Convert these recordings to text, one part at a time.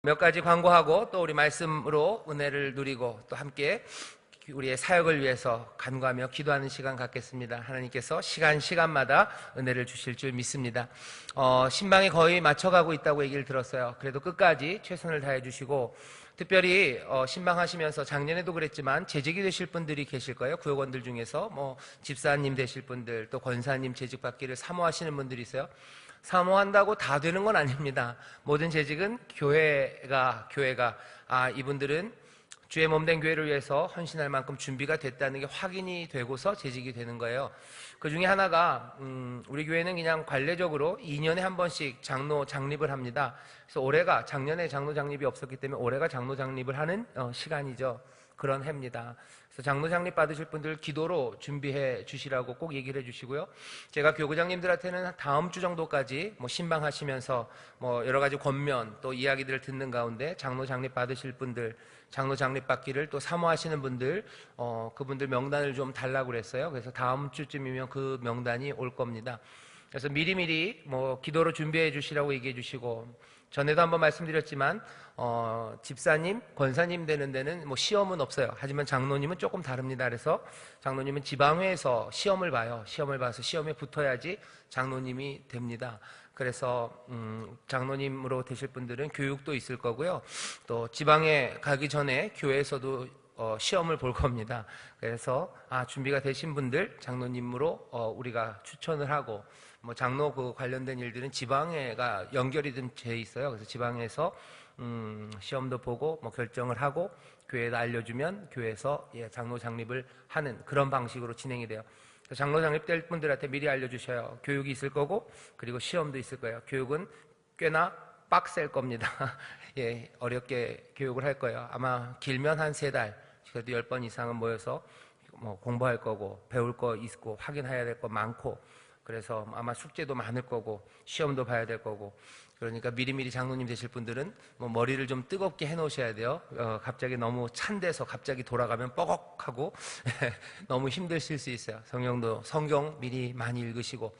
몇 가지 광고하고 또 우리 말씀으로 은혜를 누리고 또 함께 우리의 사역을 위해서 간구하며 기도하는 시간 갖겠습니다. 하나님께서 시간마다 은혜를 주실 줄 믿습니다. 신방이 거의 맞춰가고 있다고 얘기를 들었어요. 그래도 끝까지 최선을 다해 주시고, 특별히 신방하시면서 작년에도 그랬지만 재직이 되실 분들이 계실 거예요. 구역원들 중에서 집사님 되실 분들, 또 권사님 재직 받기를 사모하시는 분들이 있어요. 사모한다고 다 되는 건 아닙니다. 모든 재직은 교회가 이분들은 주의 몸된 교회를 위해서 헌신할 만큼 준비가 됐다는 게 확인이 되고서 재직이 되는 거예요. 그 중에 하나가 우리 교회는 그냥 관례적으로 2년에 한 번씩 장로 장립을 합니다. 그래서 작년에 장로 장립이 없었기 때문에 올해가 장로 장립을 하는 시간이죠. 그런 해입니다. 그래서 장로 장립 받으실 분들 기도로 준비해 주시라고 꼭 얘기를 해 주시고요. 제가 교구장님들한테는 다음 주 정도까지 신방하시면서 여러 가지 권면 또 이야기들을 듣는 가운데 장로 장립 받으실 분들, 장로 장립 받기를 또 사모하시는 분들, 그분들 명단을 좀 달라고 그랬어요. 그래서 다음 주쯤이면 그 명단이 올 겁니다. 그래서 미리미리 기도로 준비해 주시라고 얘기해 주시고, 전에도 한번 말씀드렸지만 집사님, 권사님 되는 데는 시험은 없어요. 하지만 장로님은 조금 다릅니다. 그래서 장로님은 지방회에서 시험을 봐요. 시험을 봐서 시험에 붙어야지 장로님이 됩니다. 그래서 장로님으로 되실 분들은 교육도 있을 거고요. 또 지방에 가기 전에 교회에서도 시험을 볼 겁니다. 그래서 준비가 되신 분들 장로님으로 우리가 추천을 하고, 장로 관련된 일들은 지방회가 연결이 돼 있어요. 그래서 지방에서 시험도 보고 결정을 하고 교회에다 알려주면 교회에서 장로 장립을 하는 그런 방식으로 진행이 돼요. 장로 장립될 분들한테 미리 알려주셔요. 교육이 있을 거고 그리고 시험도 있을 거예요. 교육은 꽤나 빡셀 겁니다. 어렵게 교육을 할 거예요. 아마 길면 한 3달, 그래도 10번 이상은 모여서 공부할 거고 배울 거 있고 확인해야 될 거 많고, 그래서 아마 숙제도 많을 거고 시험도 봐야 될 거고, 그러니까 미리미리 장로님 되실 분들은 머리를 좀 뜨겁게 해놓으셔야 돼요. 갑자기 너무 찬 데서 갑자기 돌아가면 뻐걱하고 너무 힘드실 수 있어요. 성경 미리 많이 읽으시고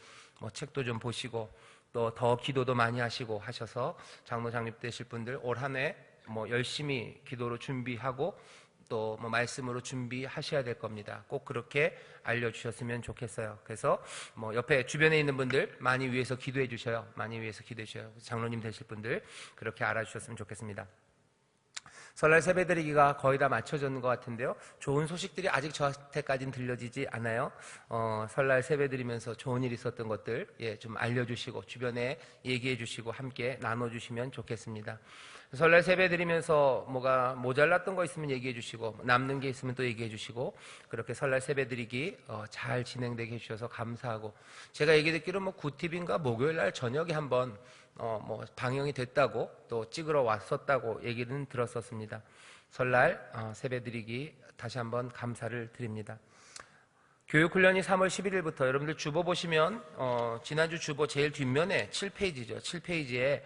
책도 좀 보시고 또 더 기도도 많이 하시고 하셔서 장로 장립되실 분들 올 한 해 열심히 기도로 준비하고 또 말씀으로 준비하셔야 될 겁니다. 꼭 그렇게 알려주셨으면 좋겠어요. 그래서 옆에 주변에 있는 분들 많이 위해서 기도해 주셔요. 많이 위해서 기도해 주셔요. 장로님 되실 분들 그렇게 알아주셨으면 좋겠습니다. 설날 세배드리기가 거의 다 맞춰졌는 것 같은데요. 좋은 소식들이 아직 저한테까지는 들려지지 않아요. 설날 세배드리면서 좋은 일 있었던 것들 좀 알려주시고 주변에 얘기해 주시고 함께 나눠주시면 좋겠습니다. 설날 세배드리면서 뭐가 모자랐던 거 있으면 얘기해 주시고 남는 게 있으면 또 얘기해 주시고, 그렇게 설날 세배드리기 잘 진행되게 해주셔서 감사하고, 제가 얘기 듣기로 구팁인가 목요일날 저녁에 한번 방영이 됐다고 또 찍으러 왔었다고 얘기는 들었었습니다. 설날 세배드리기 다시 한번 감사를 드립니다. 교육훈련이 3월 11일부터 여러분들 주보 보시면 지난주 주보 제일 뒷면에 7페이지죠. 7페이지에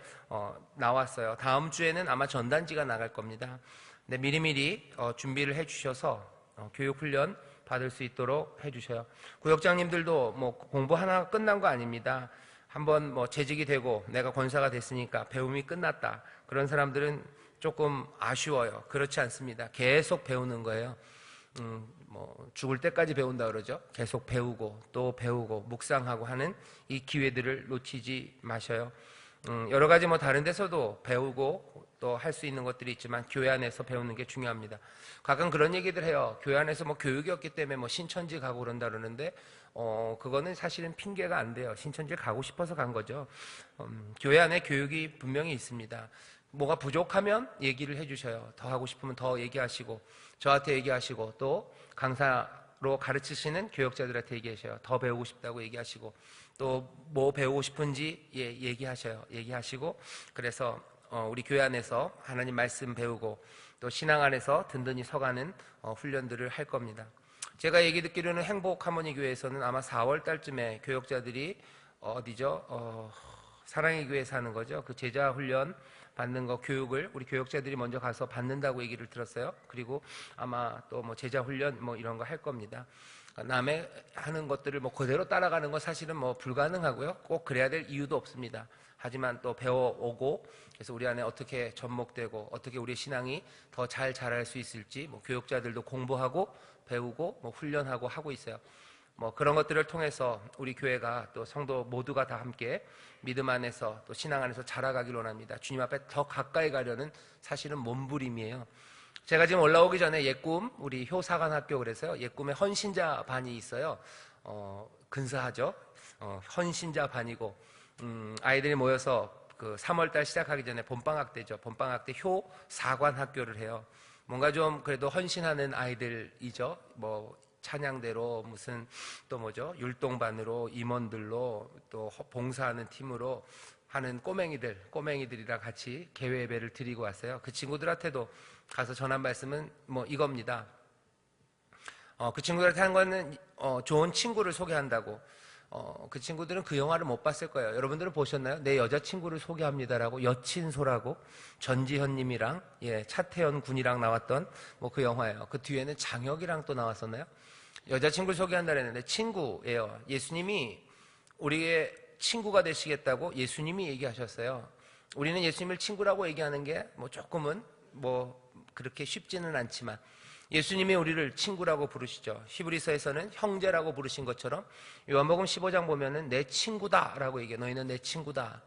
나왔어요. 다음 주에는 아마 전단지가 나갈 겁니다. 근데 미리미리 준비를 해주셔서 교육훈련 받을 수 있도록 해주셔요. 구역장님들도 공부 하나 끝난 거 아닙니다. 한번 재직이 되고 내가 권사가 됐으니까 배움이 끝났다, 그런 사람들은 조금 아쉬워요. 그렇지 않습니다. 계속 배우는 거예요. 죽을 때까지 배운다 그러죠. 계속 배우고 또 배우고 묵상하고 하는 이 기회들을 놓치지 마셔요. 여러 가지 다른 데서도 배우고 또 할 수 있는 것들이 있지만 교회 안에서 배우는 게 중요합니다. 가끔 그런 얘기들 해요. 교회 안에서 교육이 없기 때문에 신천지 가고 그런다 그러는데 그거는 사실은 핑계가 안 돼요. 신천지 가고 싶어서 간 거죠. 교회 안에 교육이 분명히 있습니다. 뭐가 부족하면 얘기를 해주셔요. 더 하고 싶으면 더 얘기하시고 저한테 얘기하시고 또 강사로 가르치시는 교역자들한테 얘기하셔요. 더 배우고 싶다고 얘기하시고 또 뭐 배우고 싶은지 얘기하셔요. 얘기하시고, 그래서 우리 교회 안에서 하나님 말씀 배우고 또 신앙 안에서 든든히 서가는 훈련들을 할 겁니다. 제가 얘기 듣기로는 행복하모니 교회에서는 아마 4월 달쯤에 교역자들이 사랑의 교회에서 하는 거죠. 그 제자 훈련 받는 거 교육을 우리 교역자들이 먼저 가서 받는다고 얘기를 들었어요. 그리고 아마 또 제자 훈련 이런 거 할 겁니다. 남의 하는 것들을 그대로 따라가는 건 사실은 불가능하고요. 꼭 그래야 될 이유도 없습니다. 하지만 또 배워오고, 그래서 우리 안에 어떻게 접목되고 어떻게 우리의 신앙이 더 잘 자랄 수 있을지 교육자들도 공부하고 배우고 훈련하고 하고 있어요. 그런 것들을 통해서 우리 교회가 또 성도 모두가 다 함께 믿음 안에서 또 신앙 안에서 자라가길 원합니다. 주님 앞에 더 가까이 가려는 사실은 몸부림이에요. 제가 지금 올라오기 전에 옛꿈, 우리 효사관학교, 그래서요, 옛꿈에 헌신자 반이 있어요. 근사하죠. 헌신자 반이고, 아이들이 모여서 그 3월달 시작하기 전에 봄방학 때죠. 봄방학 때 효사관학교를 해요. 뭔가 좀 그래도 헌신하는 아이들이죠. 찬양대로 무슨 또 율동반으로, 임원들로, 또 봉사하는 팀으로 하는 꼬맹이들이랑 같이 개회 예배를 드리고 왔어요. 그 친구들한테도 가서 전한 말씀은 이겁니다. 그 친구들한테 한 거는 좋은 친구를 소개한다고. 그 친구들은 그 영화를 못 봤을 거예요. 여러분들은 보셨나요? 내 여자친구를 소개합니다라고, 여친소라고, 전지현 님이랑 차태현 군이랑 나왔던 그 영화예요. 그 뒤에는 장혁이랑 또 나왔었나요? 여자친구를 소개한다 그랬는데 친구예요. 예수님이 우리의 친구가 되시겠다고 예수님이 얘기하셨어요. 우리는 예수님을 친구라고 얘기하는 게 조금은 그렇게 쉽지는 않지만 예수님이 우리를 친구라고 부르시죠. 히브리서에서는 형제라고 부르신 것처럼 요한복음 15장 보면은 내 친구다라고 얘기해요. 너희는 내 친구다.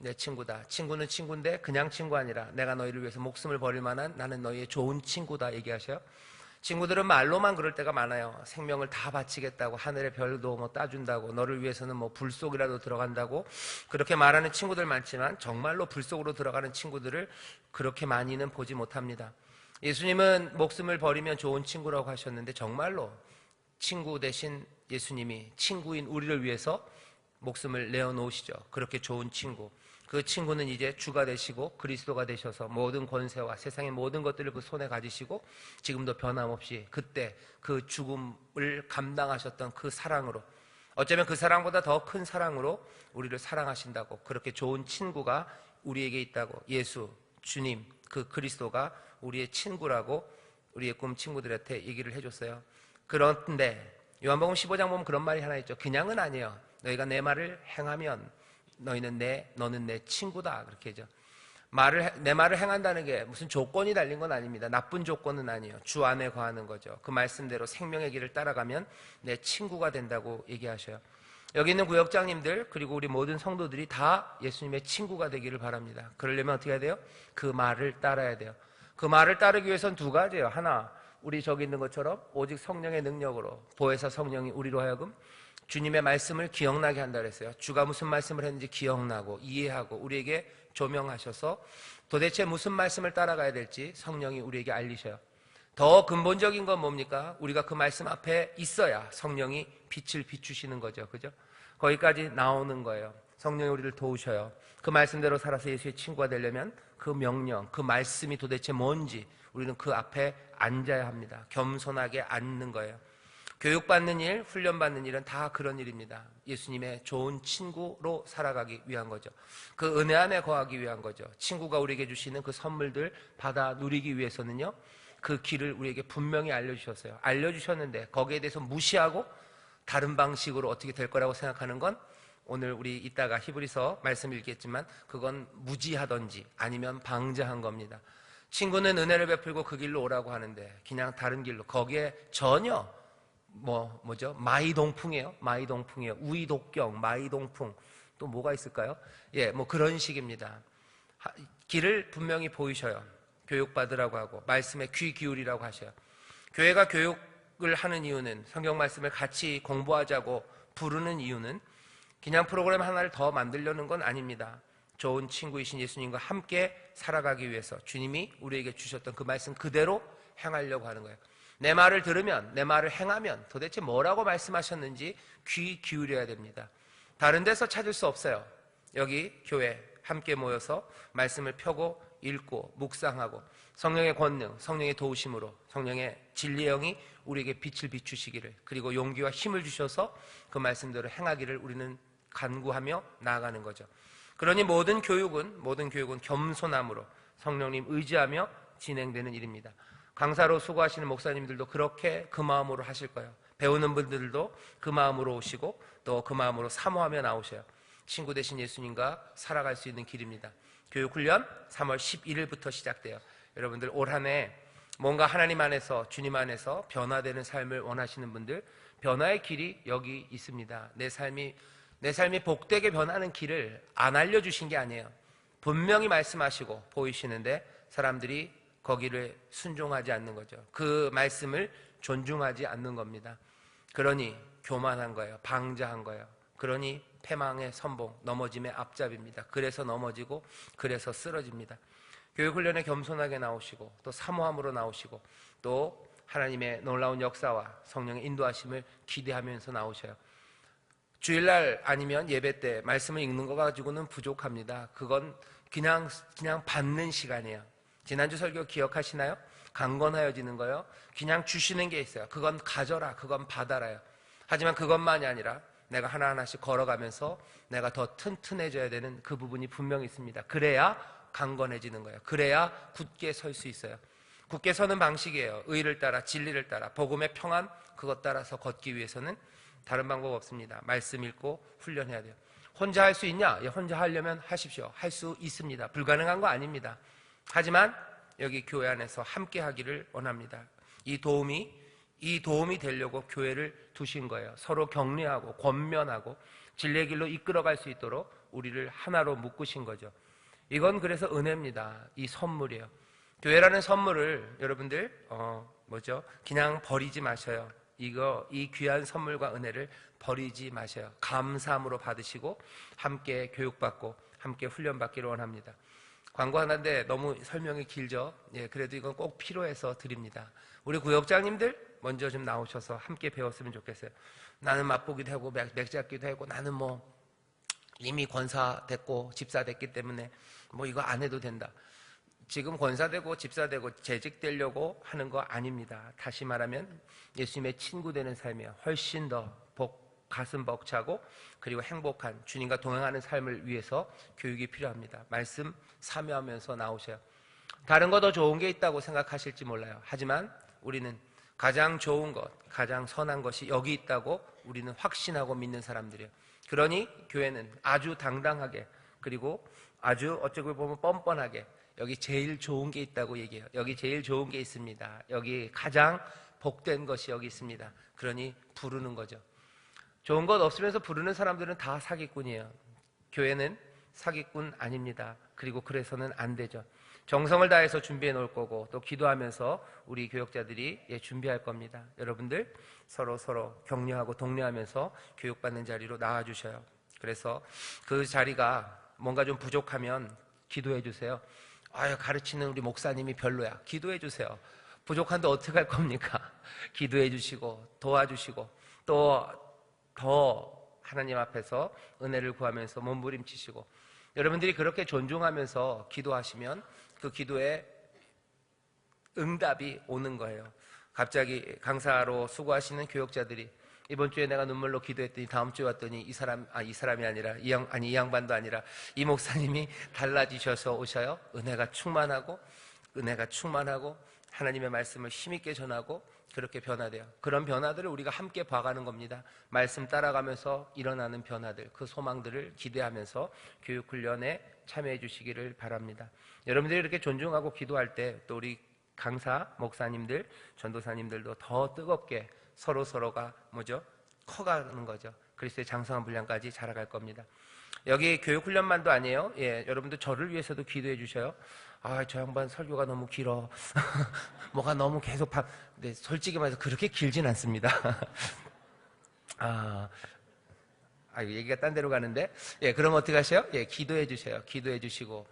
내 친구다. 친구는 친구인데 그냥 친구 아니라 내가 너희를 위해서 목숨을 버릴 만한 나는 너희의 좋은 친구다 얘기하셔요. 친구들은 말로만 그럴 때가 많아요. 생명을 다 바치겠다고, 하늘의 별도 따준다고, 너를 위해서는 불 속이라도 들어간다고 그렇게 말하는 친구들 많지만 정말로 불 속으로 들어가는 친구들을 그렇게 많이는 보지 못합니다. 예수님은 목숨을 버리면 좋은 친구라고 하셨는데 정말로 친구 대신 예수님이 친구인 우리를 위해서 목숨을 내어놓으시죠. 그렇게 좋은 친구. 그 친구는 이제 주가 되시고 그리스도가 되셔서 모든 권세와 세상의 모든 것들을 그 손에 가지시고 지금도 변함없이 그때 그 죽음을 감당하셨던 그 사랑으로, 어쩌면 그 사랑보다 더 큰 사랑으로 우리를 사랑하신다고, 그렇게 좋은 친구가 우리에게 있다고, 예수, 주님, 그 그리스도가 우리의 친구라고 우리의 꿈 친구들한테 얘기를 해줬어요. 그런데 요한복음 15장 보면 그런 말이 하나 있죠. 그냥은 아니에요. 너희가 내 말을 행하면 너는 내 친구다. 그렇게 하죠. 내 말을 행한다는 게 무슨 조건이 달린 건 아닙니다. 나쁜 조건은 아니에요. 주 안에 거하는 거죠. 그 말씀대로 생명의 길을 따라가면 내 친구가 된다고 얘기하셔요. 여기 있는 구역장님들 그리고 우리 모든 성도들이 다 예수님의 친구가 되기를 바랍니다. 그러려면 어떻게 해야 돼요? 그 말을 따라야 돼요. 그 말을 따르기 위해서는 두 가지예요. 하나, 우리 저기 있는 것처럼 오직 성령의 능력으로 보혜사 성령이 우리로 하여금 주님의 말씀을 기억나게 한다 그랬어요. 주가 무슨 말씀을 했는지 기억나고 이해하고 우리에게 조명하셔서 도대체 무슨 말씀을 따라가야 될지 성령이 우리에게 알리셔요. 더 근본적인 건 뭡니까? 우리가 그 말씀 앞에 있어야 성령이 빛을 비추시는 거죠. 그죠? 거기까지 나오는 거예요. 성령이 우리를 도우셔요. 그 말씀대로 살아서 예수의 친구가 되려면 그 명령, 그 말씀이 도대체 뭔지 우리는 그 앞에 앉아야 합니다. 겸손하게 앉는 거예요. 교육받는 일, 훈련받는 일은 다 그런 일입니다. 예수님의 좋은 친구로 살아가기 위한 거죠. 그 은혜 안에 거하기 위한 거죠. 친구가 우리에게 주시는 그 선물들 받아 누리기 위해서는요, 그 길을 우리에게 분명히 알려주셨어요. 알려주셨는데 거기에 대해서 무시하고 다른 방식으로 어떻게 될 거라고 생각하는 건 오늘 우리 이따가 히브리서 말씀 읽겠지만 그건 무지하던지 아니면 방자한 겁니다. 친구는 은혜를 베풀고 그 길로 오라고 하는데 그냥 다른 길로, 거기에 전혀 마이동풍이에요. 마이동풍이에요. 우이독경, 마이동풍. 또 뭐가 있을까요? 그런 식입니다. 길을 분명히 보이셔요. 교육받으라고 하고 말씀에 귀 기울이라고 하셔요. 교회가 교육을 하는 이유는, 성경 말씀을 같이 공부하자고 부르는 이유는 그냥 프로그램 하나를 더 만들려는 건 아닙니다. 좋은 친구이신 예수님과 함께 살아가기 위해서 주님이 우리에게 주셨던 그 말씀 그대로 행하려고 하는 거예요. 내 말을 들으면, 내 말을 행하면 도대체 뭐라고 말씀하셨는지 귀 기울여야 됩니다. 다른 데서 찾을 수 없어요. 여기 교회 함께 모여서 말씀을 펴고 읽고 묵상하고 성령의 권능, 성령의 도우심으로 성령의 진리의 영이 우리에게 빛을 비추시기를, 그리고 용기와 힘을 주셔서 그 말씀대로 행하기를 우리는 간구하며 나아가는 거죠. 그러니 모든 교육은 겸손함으로 성령님 의지하며 진행되는 일입니다. 강사로 수고하시는 목사님들도 그렇게 그 마음으로 하실 거예요. 배우는 분들도 그 마음으로 오시고 또 그 마음으로 사모하며 나오셔요. 친구 되신 예수님과 살아갈 수 있는 길입니다. 교육훈련 3월 11일부터 시작돼요. 여러분들 올 한 해 뭔가 하나님 안에서, 주님 안에서 변화되는 삶을 원하시는 분들, 변화의 길이 여기 있습니다. 내 삶이 복되게 변하는 길을 안 알려주신 게 아니에요. 분명히 말씀하시고 보이시는데 사람들이 거기를 순종하지 않는 거죠. 그 말씀을 존중하지 않는 겁니다. 그러니 교만한 거예요. 방자한 거예요. 그러니 패망의 선봉, 넘어짐의 앞잡입니다. 그래서 넘어지고 그래서 쓰러집니다. 교육훈련에 겸손하게 나오시고 또 사모함으로 나오시고 또 하나님의 놀라운 역사와 성령의 인도하심을 기대하면서 나오셔요. 주일날 아니면 예배 때 말씀을 읽는 거 가지고는 부족합니다. 그건 그냥 받는 시간이에요. 지난주 설교 기억하시나요? 강건하여지는 거요. 그냥 주시는 게 있어요. 그건 가져라, 그건 받아라요. 하지만 그것만이 아니라 내가 하나하나씩 걸어가면서 내가 더 튼튼해져야 되는 그 부분이 분명히 있습니다. 그래야 강건해지는 거예요. 그래야 굳게 설 수 있어요. 굳게 서는 방식이에요. 의를 따라, 진리를 따라, 복음의 평안, 그것 따라서 걷기 위해서는 다른 방법 없습니다. 말씀 읽고 훈련해야 돼요. 혼자 할 수 있냐? 예, 혼자 하려면 하십시오. 할 수 있습니다. 불가능한 거 아닙니다. 하지만 여기 교회 안에서 함께 하기를 원합니다. 이 도움이 되려고 교회를 두신 거예요. 서로 격려하고 권면하고 진리의 길로 이끌어갈 수 있도록 우리를 하나로 묶으신 거죠. 이건 그래서 은혜입니다. 이 선물이에요. 교회라는 선물을 여러분들 그냥 버리지 마셔요. 이 귀한 선물과 은혜를 버리지 마셔요. 감사함으로 받으시고 함께 교육받고 함께 훈련받기를 원합니다. 광고 하나인데 너무 설명이 길죠. 예, 그래도 이건 꼭 필요해서 드립니다. 우리 구역장님들 먼저 좀 나오셔서 함께 배웠으면 좋겠어요. 나는 맛보기도 하고 맥잡기도 하고 나는 이미 권사 됐고 집사 됐기 때문에 이거 안 해도 된다. 지금 권사되고 집사되고 재직되려고 하는 거 아닙니다. 다시 말하면 예수님의 친구 되는 삶이에요. 훨씬 더 가슴 벅차고 그리고 행복한 주님과 동행하는 삶을 위해서 교육이 필요합니다. 말씀 사모하면서 나오셔요. 다른 거 더 좋은 게 있다고 생각하실지 몰라요. 하지만 우리는 가장 좋은 것, 가장 선한 것이 여기 있다고 우리는 확신하고 믿는 사람들이에요. 그러니 교회는 아주 당당하게 그리고 아주 어쩌고 보면 뻔뻔하게 여기 제일 좋은 게 있다고 얘기해요. 여기 제일 좋은 게 있습니다. 여기 가장 복된 것이 여기 있습니다. 그러니 부르는 거죠. 좋은 것 없으면서 부르는 사람들은 다 사기꾼이에요. 교회는 사기꾼 아닙니다. 그리고 그래서는 안 되죠. 정성을 다해서 준비해 놓을 거고 또 기도하면서 우리 교역자들이 준비할 겁니다. 여러분들 서로 격려하고 독려하면서 교육받는 자리로 나와주셔요. 그래서 그 자리가 뭔가 좀 부족하면 기도해 주세요. 가르치는 우리 목사님이 별로야. 기도해 주세요. 부족한데 어떻게 할 겁니까? 기도해 주시고 도와주시고 또 더 하나님 앞에서 은혜를 구하면서 몸부림치시고 여러분들이 그렇게 존중하면서 기도하시면 그 기도에 응답이 오는 거예요. 갑자기 강사로 수고하시는 교역자들이 이번 주에 내가 눈물로 기도했더니 다음 주에 왔더니 이 사람이 아니라 이 양반도 아니라 이 목사님이 달라지셔서 오셔요. 은혜가 충만하고 하나님의 말씀을 힘있게 전하고 그렇게 변화돼요. 그런 변화들을 우리가 함께 봐가는 겁니다. 말씀 따라가면서 일어나는 변화들, 그 소망들을 기대하면서 교육훈련에 참여해 주시기를 바랍니다. 여러분들이 이렇게 존중하고 기도할 때 또 우리 강사, 목사님들, 전도사님들도 더 뜨겁게 서로가 커가는 거죠. 그리스도의 장성한 분량까지 자라갈 겁니다. 여기 교육훈련만도 아니에요. 여러분들 저를 위해서도 기도해 주셔요. 저 양반 설교가 너무 길어. 뭐가 너무 계속 근데 솔직히 말해서 그렇게 길진 않습니다. 얘기가 딴 데로 가는데. 그럼 어떻게 하셔요? 기도해 주세요. 기도해 주시고,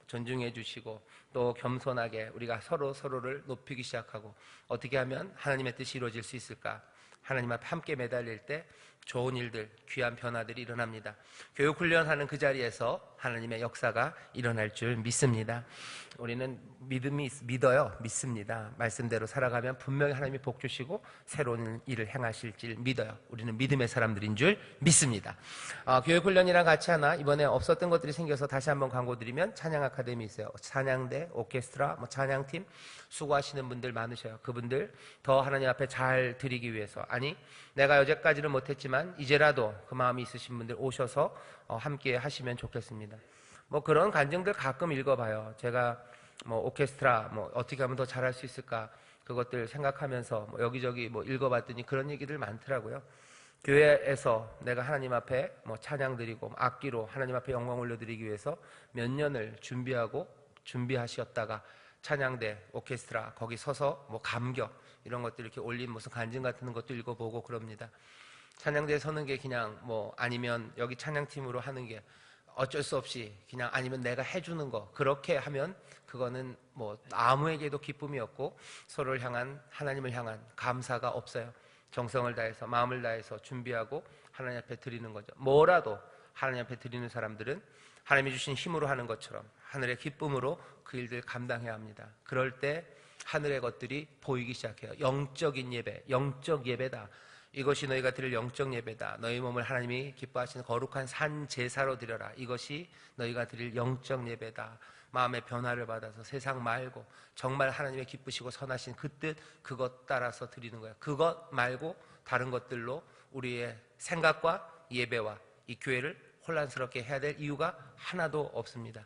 존중해 주시고, 또 겸손하게 우리가 서로를 높이기 시작하고, 어떻게 하면 하나님의 뜻이 이루어질 수 있을까? 하나님 앞에 함께 매달릴 때 좋은 일들, 귀한 변화들이 일어납니다. 교육훈련하는 그 자리에서 하나님의 역사가 일어날 줄 믿습니다. 우리는 믿어요. 믿습니다. 말씀대로 살아가면 분명히 하나님이 복 주시고 새로운 일을 행하실 줄 믿어요. 우리는 믿음의 사람들인 줄 믿습니다. 교육훈련이랑 같이 하나 이번에 없었던 것들이 생겨서 다시 한번 광고 드리면 찬양 아카데미 있어요. 찬양대, 오케스트라, 찬양팀 수고하시는 분들 많으셔요. 그분들 더 하나님 앞에 잘 드리기 위해서, 아니 내가 여태까지는 못했지만 이제라도 그 마음이 있으신 분들 오셔서 함께 하시면 좋겠습니다. 그런 간증들 가끔 읽어봐요. 제가 오케스트라 어떻게 하면 더 잘할 수 있을까, 그것들 생각하면서 여기저기 읽어봤더니 그런 얘기들 많더라고요. 교회에서 내가 하나님 앞에 찬양 드리고 악기로 하나님 앞에 영광 올려드리기 위해서 몇 년을 준비하셨다가 찬양대, 오케스트라 거기 서서 감격 이런 것들 이렇게 올린 무슨 간증 같은 것도 읽어보고 그럽니다. 찬양대에 서는 게 그냥 아니면 여기 찬양팀으로 하는 게 어쩔 수 없이 그냥 아니면 내가 해주는 거 그렇게 하면 그거는 아무에게도 기쁨이 없고 서로를 향한 하나님을 향한 감사가 없어요. 정성을 다해서 마음을 다해서 준비하고 하나님 앞에 드리는 거죠. 뭐라도 하나님 앞에 드리는 사람들은 하나님이 주신 힘으로 하는 것처럼 하늘의 기쁨으로 그 일들 감당해야 합니다. 그럴 때 하늘의 것들이 보이기 시작해요. 영적인 예배, 영적 예배다. 이것이 너희가 드릴 영적 예배다. 너희 몸을 하나님이 기뻐하시는 거룩한 산 제사로 드려라. 이것이 너희가 드릴 영적 예배다. 마음의 변화를 받아서 세상 말고 정말 하나님의 기쁘시고 선하신 그 뜻, 그것 따라서 드리는 거예요. 그것 말고 다른 것들로 우리의 생각과 예배와 이 교회를 혼란스럽게 해야 될 이유가 하나도 없습니다.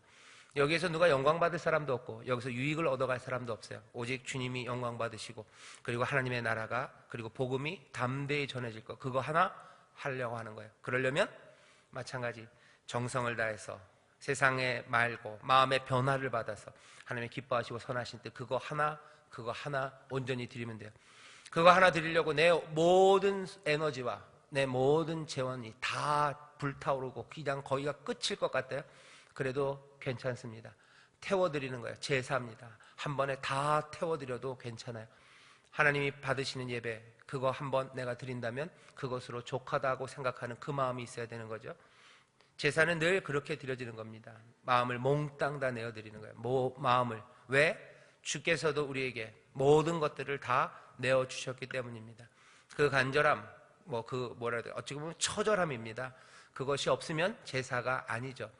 여기에서 누가 영광 받을 사람도 없고 여기서 유익을 얻어갈 사람도 없어요. 오직 주님이 영광 받으시고 그리고 하나님의 나라가 그리고 복음이 담대히 전해질 것, 그거 하나 하려고 하는 거예요. 그러려면 마찬가지 정성을 다해서 세상에 말고 마음의 변화를 받아서 하나님의 기뻐하시고 선하신 뜻, 그거 하나 온전히 드리면 돼요. 그거 하나 드리려고 내 모든 에너지와 내 모든 재원이 다 불타오르고 그냥 거기가 끝일 것 같아요. 그래도 괜찮습니다. 태워드리는 거예요. 제사입니다. 한 번에 다 태워드려도 괜찮아요. 하나님이 받으시는 예배, 그거 한번 내가 드린다면 그것으로 족하다고 생각하는 그 마음이 있어야 되는 거죠. 제사는 늘 그렇게 드려지는 겁니다. 마음을 몽땅 다 내어드리는 거예요. 마음을. 왜? 주께서도 우리에게 모든 것들을 다 내어주셨기 때문입니다. 그 간절함, 어찌 보면 처절함입니다. 그것이 없으면 제사가 아니죠.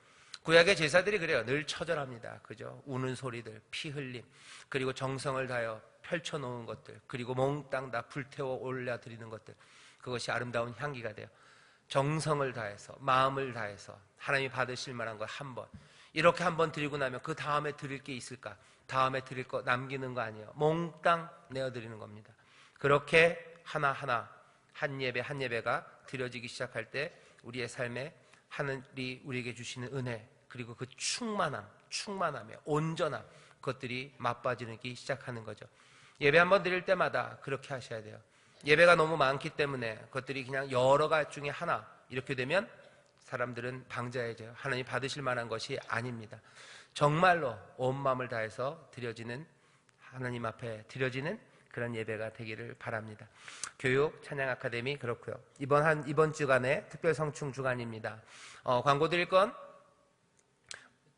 구약의 제사들이 그래요. 늘 처절합니다. 그죠? 우는 소리들, 피 흘림, 그리고 정성을 다하여 펼쳐놓은 것들, 그리고 몽땅 다 불태워 올려드리는 것들, 그것이 아름다운 향기가 돼요. 정성을 다해서, 마음을 다해서 하나님이 받으실 만한 걸 한 번, 이렇게 한 번 드리고 나면 그 다음에 드릴 게 있을까? 다음에 드릴 거 남기는 거 아니에요. 몽땅 내어드리는 겁니다. 그렇게 하나하나 한 예배 한 예배가 드려지기 시작할 때 우리의 삶에 하늘이 우리에게 주시는 은혜, 그리고 그 충만함의 온전함, 그것들이 맛봐지기 시작하는 거죠. 예배 한번 드릴 때마다 그렇게 하셔야 돼요. 예배가 너무 많기 때문에 그것들이 그냥 여러 가지 중에 하나 이렇게 되면 사람들은 방자해져요. 하나님 받으실 만한 것이 아닙니다. 정말로 온 마음을 다해서 드려지는, 하나님 앞에 드려지는 그런 예배가 되기를 바랍니다. 교육 찬양 아카데미 그렇고요. 이번 주간에 특별 성충 주간입니다. 광고 드릴 건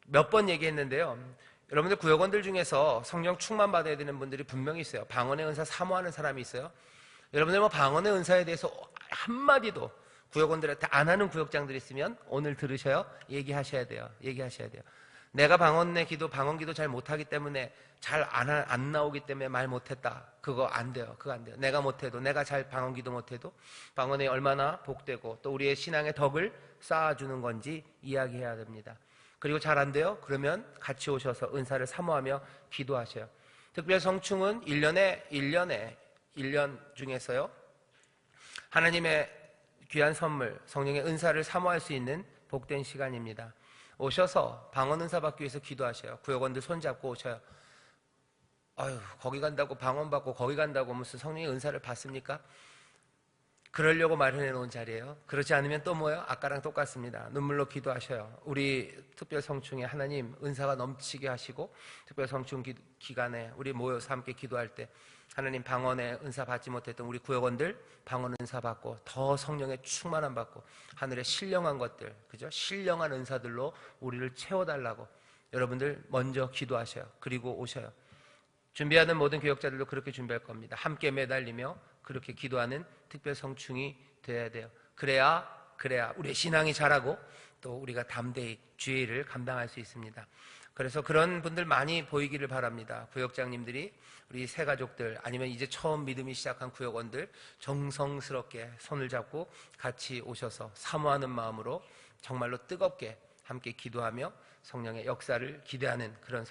몇 번 얘기했는데요. 여러분들 구역원들 중에서 성령 충만 받아야 되는 분들이 분명히 있어요. 방언의 은사 사모하는 사람이 있어요. 여러분들 방언의 은사에 대해서 한마디도 구역원들한테 안 하는 구역장들이 있으면 오늘 들으셔요. 얘기하셔야 돼요. 내가 방언 기도 잘 못하기 때문에 잘 안 나오기 때문에 말 못했다. 그거 안 돼요. 내가 못해도, 내가 잘 방언 기도 못해도 방언에 얼마나 복되고 또 우리의 신앙의 덕을 쌓아주는 건지 이야기해야 됩니다. 그리고 잘 안 돼요? 그러면 같이 오셔서 은사를 사모하며 기도하셔요. 특별 성충은 1년 중에서요. 하나님의 귀한 선물, 성령의 은사를 사모할 수 있는 복된 시간입니다. 오셔서 방언 은사 받기 위해서 기도하셔요. 구역원들 손잡고 오셔요. 거기 간다고 방언 받고 거기 간다고 무슨 성령의 은사를 받습니까? 그러려고 마련해 놓은 자리예요. 그렇지 않으면 또 뭐예요? 아까랑 똑같습니다. 눈물로 기도하셔요. 우리 특별 성충에 하나님 은사가 넘치게 하시고 특별 성충 기간에 우리 모여서 함께 기도할 때 하나님 방언의 은사 받지 못했던 우리 구역원들 방언 은사 받고 더 성령의 충만함 받고 하늘의 신령한 것들, 그죠? 신령한 은사들로 우리를 채워달라고 여러분들 먼저 기도하셔요. 그리고 오셔요. 준비하는 모든 교역자들도 그렇게 준비할 겁니다. 함께 매달리며 그렇게 기도하는 특별 성충이 되어야 돼요. 그래야 우리의 신앙이 자라고 또 우리가 담대히 주의 일을 감당할 수 있습니다. 그래서 그런 분들 많이 보이기를 바랍니다. 구역장님들이 우리 새 가족들 아니면 이제 처음 믿음이 시작한 구역원들 정성스럽게 손을 잡고 같이 오셔서 사모하는 마음으로 정말로 뜨겁게 함께 기도하며 성령의 역사를 기대하는 그런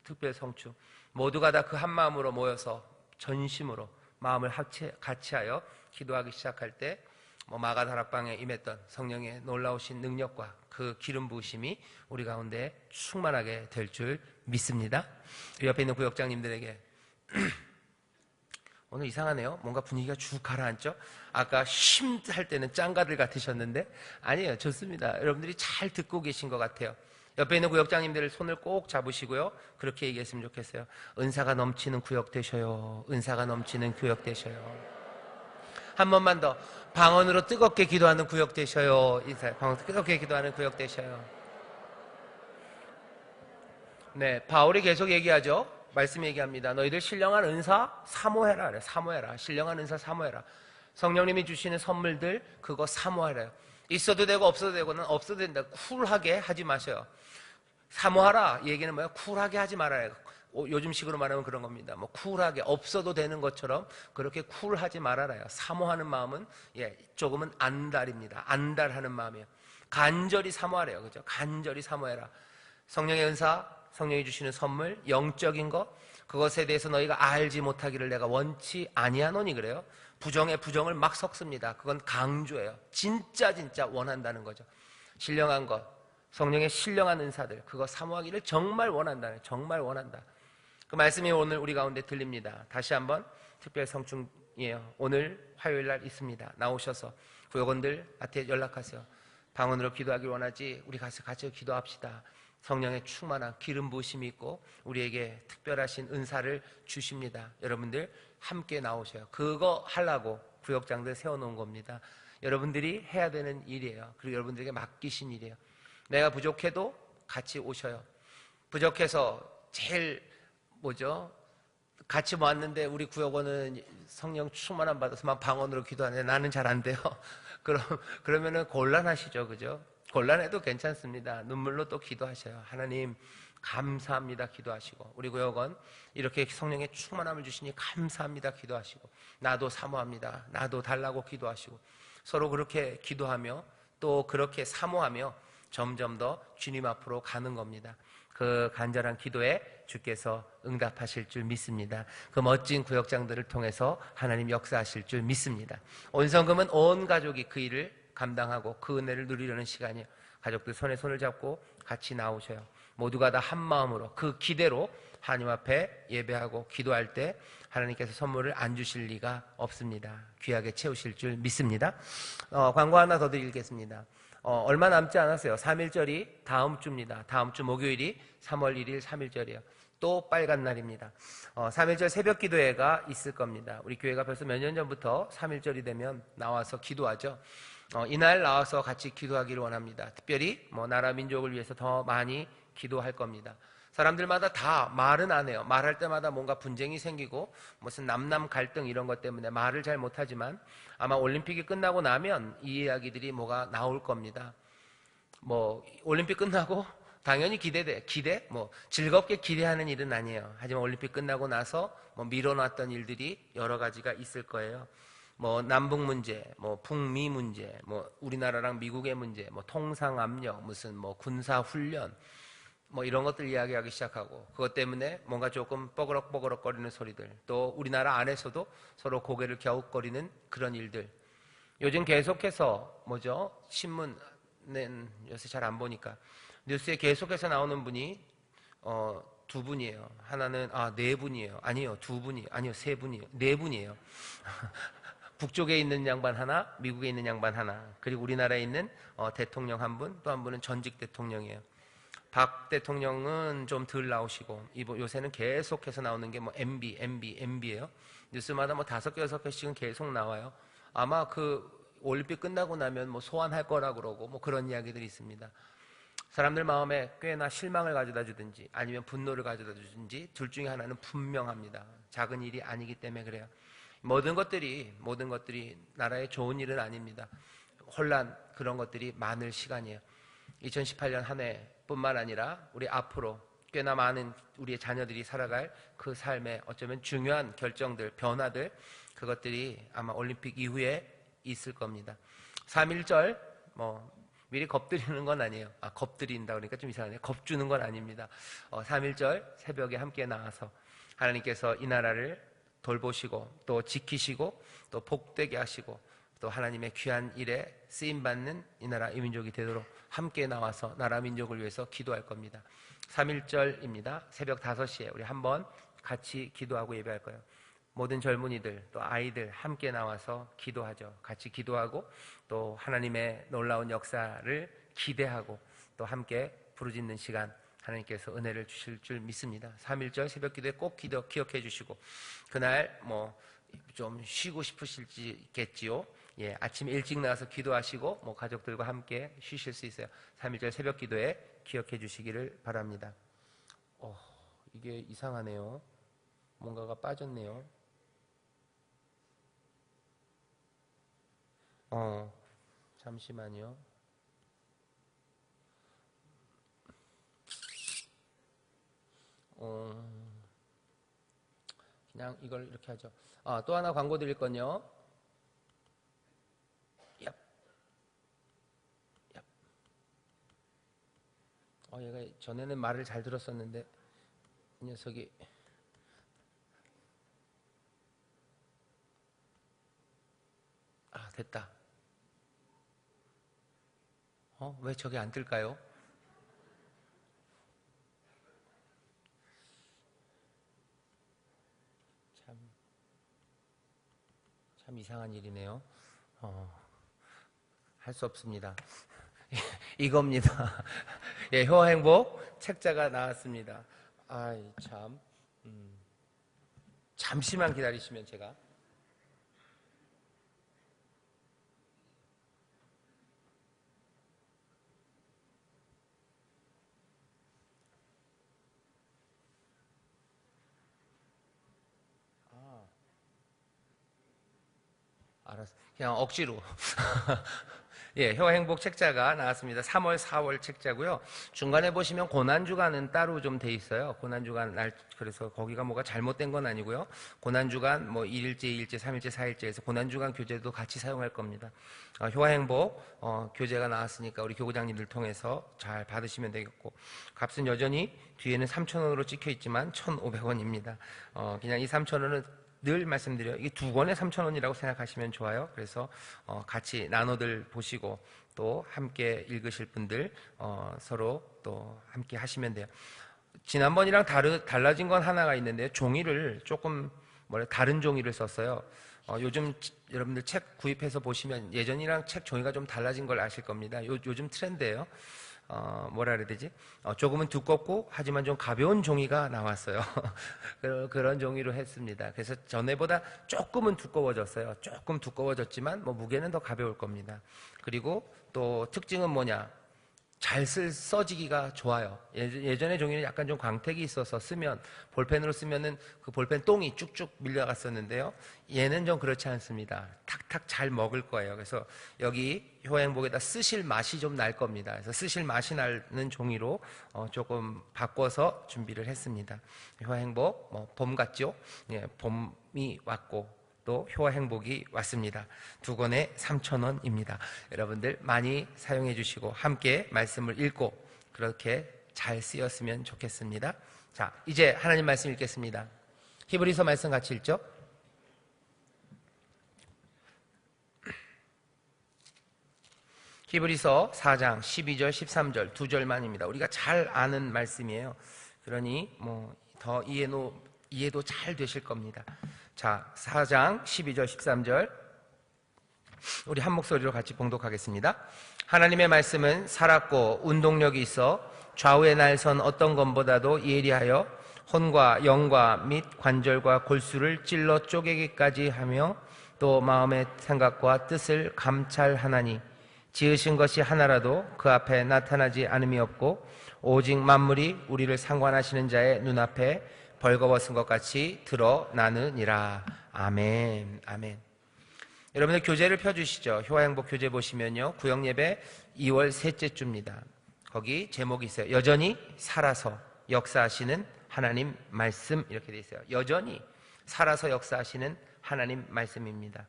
특별 성충, 모두가 다 그 한 마음으로 모여서 전심으로 마음을 같이 하여 기도하기 시작할 때 마가 다락방에 임했던 성령의 놀라우신 능력과 그 기름 부으심이 우리 가운데 충만하게 될 줄 믿습니다. 옆에 있는 구역장님들에게 오늘 이상하네요. 뭔가 분위기가 쭉 가라앉죠? 아까 쉼 할 때는 짱가들 같으셨는데 아니에요. 좋습니다. 여러분들이 잘 듣고 계신 것 같아요. 옆에 있는 구역장님들 손을 꼭 잡으시고요. 그렇게 얘기했으면 좋겠어요. 은사가 넘치는 구역 되셔요. 은사가 넘치는 구역 되셔요. 한 번만 더 방언으로 뜨겁게 기도하는 구역 되셔요. 인사, 방언으로 뜨겁게 기도하는 구역 되셔요. 네, 바울이 계속 얘기하죠. 말씀 얘기합니다. 너희들 신령한 은사 사모해라. 그래. 사모해라. 신령한 은사 사모해라. 성령님이 주시는 선물들 그거 사모하래요. 있어도 되고 없어도 되고는 없어도 된다. 쿨하게 하지 마셔요. 사모하라 얘기는 뭐예요? 쿨하게 하지 말아요. 요즘식으로 말하면 그런 겁니다. 뭐 쿨하게 없어도 되는 것처럼 그렇게 쿨하지 말아라요. 사모하는 마음은 조금은 안달입니다. 안달하는 마음이에요. 간절히 사모하래요. 그죠? 간절히 사모해라. 성령의 은사, 성령이 주시는 선물, 영적인 것, 그것에 대해서 너희가 알지 못하기를 내가 원치 아니하노니 그래요. 부정에 부정을 막 섞습니다. 그건 강조예요. 진짜 원한다는 거죠. 신령한 것, 성령의 신령한 은사들, 그거 사모하기를 정말 원한다. 정말 원한다. 그 말씀이 오늘 우리 가운데 들립니다. 다시 한번 특별 성충이에요. 오늘 화요일 날 있습니다. 나오셔서 구역원들한테 연락하세요. 방언으로 기도하길 원하지 우리 같이 기도합시다. 성령의 충만한 기름 부으심이 있고 우리에게 특별하신 은사를 주십니다. 여러분들 함께 나오셔요. 그거 하려고 구역장들 세워놓은 겁니다. 여러분들이 해야 되는 일이에요. 그리고 여러분들에게 맡기신 일이에요. 내가 부족해도 같이 오셔요. 부족해서 제일 같이 모았는데 우리 구역원은 성령 충만함 받아서만 방언으로 기도하는데 나는 잘 안 돼요. 그러면은 곤란하시죠, 그죠? 곤란해도 괜찮습니다. 눈물로 또 기도하셔요. 하나님 감사합니다 기도하시고 우리 구역원 이렇게 성령의 충만함을 주시니 감사합니다 기도하시고 나도 사모합니다. 나도 달라고 기도하시고 서로 그렇게 기도하며 또 그렇게 사모하며 점점 더 주님 앞으로 가는 겁니다. 그 간절한 기도에 주께서 응답하실 줄 믿습니다. 그 멋진 구역장들을 통해서 하나님 역사하실 줄 믿습니다. 온 성금은 온 가족이 그 일을 감당하고 그 은혜를 누리려는 시간이에요. 가족들 손에 손을 잡고 같이 나오셔요. 모두가 다 한 마음으로 그 기대로 하나님 앞에 예배하고 기도할 때 하나님께서 선물을 안 주실 리가 없습니다. 귀하게 채우실 줄 믿습니다. 광고 하나 더 드리겠습니다. 얼마 남지 않았어요. 3.1절이 다음 주입니다. 다음 주 목요일이 3월 1일 3.1절이에요. 또 빨간 날입니다. 3.1절 새벽 기도회가 있을 겁니다. 우리 교회가 벌써 몇 년 전부터 3.1절이 되면 나와서 기도하죠. 이날 나와서 같이 기도하기를 원합니다. 특별히 나라 민족을 위해서 더 많이 기도할 겁니다. 사람들마다 다 말은 안 해요. 말할 때마다 뭔가 분쟁이 생기고 무슨 남남 갈등 이런 것 때문에 말을 잘 못하지만 아마 올림픽이 끝나고 나면 이 이야기들이 뭐가 나올 겁니다. 올림픽 끝나고 당연히 즐겁게 기대하는 일은 아니에요. 하지만 올림픽 끝나고 나서 미뤄놨던 일들이 여러 가지가 있을 거예요. 남북 문제, 북미 문제, 우리나라랑 미국의 문제, 통상 압력, 무슨 군사 훈련, 이런 것들 이야기하기 시작하고 그것 때문에 뭔가 조금 뻐그럭뻐그럭거리는 소리들, 또 우리나라 안에서도 서로 고개를 갸웃거리는 그런 일들. 요즘 계속해서 신문은 요새 잘 안 보니까 뉴스에 계속해서 나오는 분이 두 분이에요. 하나는 네 분이에요. 아니요, 두 분이 아니요, 세 분이에요. 네 분이에요. 북쪽에 있는 양반 하나, 미국에 있는 양반 하나, 그리고 우리나라에 있는 대통령 한 분, 또 한 분은 전직 대통령이에요. 박 대통령은 좀 덜 나오시고 요새는 계속해서 나오는 게 MB예요. 뉴스마다 5개, 6개씩은 계속 나와요. 아마 그 올림픽 끝나고 나면 소환할 거라 그러고 그런 이야기들이 있습니다. 사람들 마음에 꽤나 실망을 가져다 주든지 아니면 분노를 가져다 주든지 둘 중에 하나는 분명합니다. 작은 일이 아니기 때문에 그래요. 모든 것들이 나라의 좋은 일은 아닙니다. 혼란 그런 것들이 많을 시간이에요. 2018년 한 해뿐만 아니라 우리 앞으로 꽤나 많은 우리의 자녀들이 살아갈 그 삶의 어쩌면 중요한 결정들, 변화들, 그것들이 아마 올림픽 이후에 있을 겁니다. 3.1절 미리 겁드리는 건 아니에요. 겁드린다 그러니까 좀 이상하네요. 겁주는 건 아닙니다. 3.1절 새벽에 함께 나와서 하나님께서 이 나라를 돌보시고 또 지키시고 또 복되게 하시고 또 하나님의 귀한 일에 쓰임받는 이 나라 이 민족이 되도록 함께 나와서 나라 민족을 위해서 기도할 겁니다. 3.1절입니다. 새벽 5시에 우리 한번 같이 기도하고 예배할 거예요. 모든 젊은이들 또 아이들 함께 나와서 기도하죠. 같이 기도하고 또 하나님의 놀라운 역사를 기대하고 또 함께 부르짖는 시간 하나님께서 은혜를 주실 줄 믿습니다. 3.1절 새벽 기도에 꼭 기억해 주시고 그날 좀 쉬고 싶으실지겠지요. 예, 아침에 일찍 나와서 기도하시고 가족들과 함께 쉬실 수 있어요. 3.1절 새벽 기도에 기억해 주시기를 바랍니다. 이게 이상하네요. 뭔가가 빠졌네요. 잠시만요. 그냥 이걸 이렇게 하죠. 또 하나 광고 드릴 건요. 얍. 얘가 전에는 말을 잘 들었었는데 이 녀석이 됐다. 왜 저게 안 뜰까요? 참 이상한 일이네요. 할 수 없습니다. 이겁니다. 예, 효행복 책자가 나왔습니다. 참. 잠시만 기다리시면 제가. 알았어. 그냥 억지로. 예, 효행복 책자가 나왔습니다. 3월, 4월 책자고요. 중간에 보시면 고난주간은 따로 좀 돼 있어요. 고난주간 그래서 거기가 뭐가 잘못된 건 아니고요. 고난주간 1일째, 2일째, 3일째, 4일째 해서 고난주간 교재도 같이 사용할 겁니다. 효행복 교재가 나왔으니까 우리 교구장님들 통해서 잘 받으시면 되겠고, 값은 여전히 뒤에는 3,000원으로 찍혀 있지만 1,500원입니다. 그냥 이 3,000원은 늘 말씀드려요. 이게 두 권에 3,000원이라고 생각하시면 좋아요. 그래서 같이 나눠들 보시고 또 함께 읽으실 분들 서로 또 함께 하시면 돼요. 지난번이랑 달라진 건 하나가 있는데 종이를 조금 다른 종이를 썼어요. 요즘 여러분들 책 구입해서 보시면 예전이랑 책 종이가 좀 달라진 걸 아실 겁니다. 요즘 트렌드예요. 뭐라 그래야 되지? 조금은 두껍고 하지만 좀 가벼운 종이가 나왔어요. 그런 종이로 했습니다. 그래서 전에보다 조금은 두꺼워졌어요. 조금 두꺼워졌지만 무게는 더 가벼울 겁니다. 그리고 또 특징은 뭐냐? 잘 써지기가 좋아요. 예전에 종이는 약간 좀 광택이 있어서 볼펜으로 쓰면은 그 볼펜 똥이 쭉쭉 밀려갔었는데요. 얘는 좀 그렇지 않습니다. 탁탁 잘 먹을 거예요. 그래서 여기 효행복에다 쓰실 맛이 좀 날 겁니다. 그래서 쓰실 맛이 나는 종이로 조금 바꿔서 준비를 했습니다. 효행복, 봄 같죠? 예, 봄이 왔고, 또 효행복이 왔습니다. 두 권에 3,000원입니다. 여러분들 많이 사용해 주시고 함께 말씀을 읽고 그렇게 잘 쓰였으면 좋겠습니다. 자, 이제 하나님 말씀 읽겠습니다. 히브리서 말씀 같이 읽죠? 히브리서 4장 12절 13절 두 절만입니다. 우리가 잘 아는 말씀이에요. 그러니 더 이해도 잘 되실 겁니다. 자, 4장 12절 13절 우리 한 목소리로 같이 봉독하겠습니다. 하나님의 말씀은 살았고 운동력이 있어 좌우의 날선 어떤 것보다도 예리하여 혼과 영과 및 관절과 골수를 찔러 쪼개기까지 하며 또 마음의 생각과 뜻을 감찰하나니 지으신 것이 하나라도 그 앞에 나타나지 않음이 없고 오직 만물이 우리를 상관하시는 자의 눈앞에 벌거벗은 것 같이 드러나느니라. 아멘. 아멘. 여러분들 교재를 펴주시죠. 효화행복 교재 보시면요, 구역예배 2월 셋째 주입니다. 거기 제목이 있어요. 여전히 살아서 역사하시는 하나님 말씀, 이렇게 돼 있어요. 여전히 살아서 역사하시는 하나님 말씀입니다.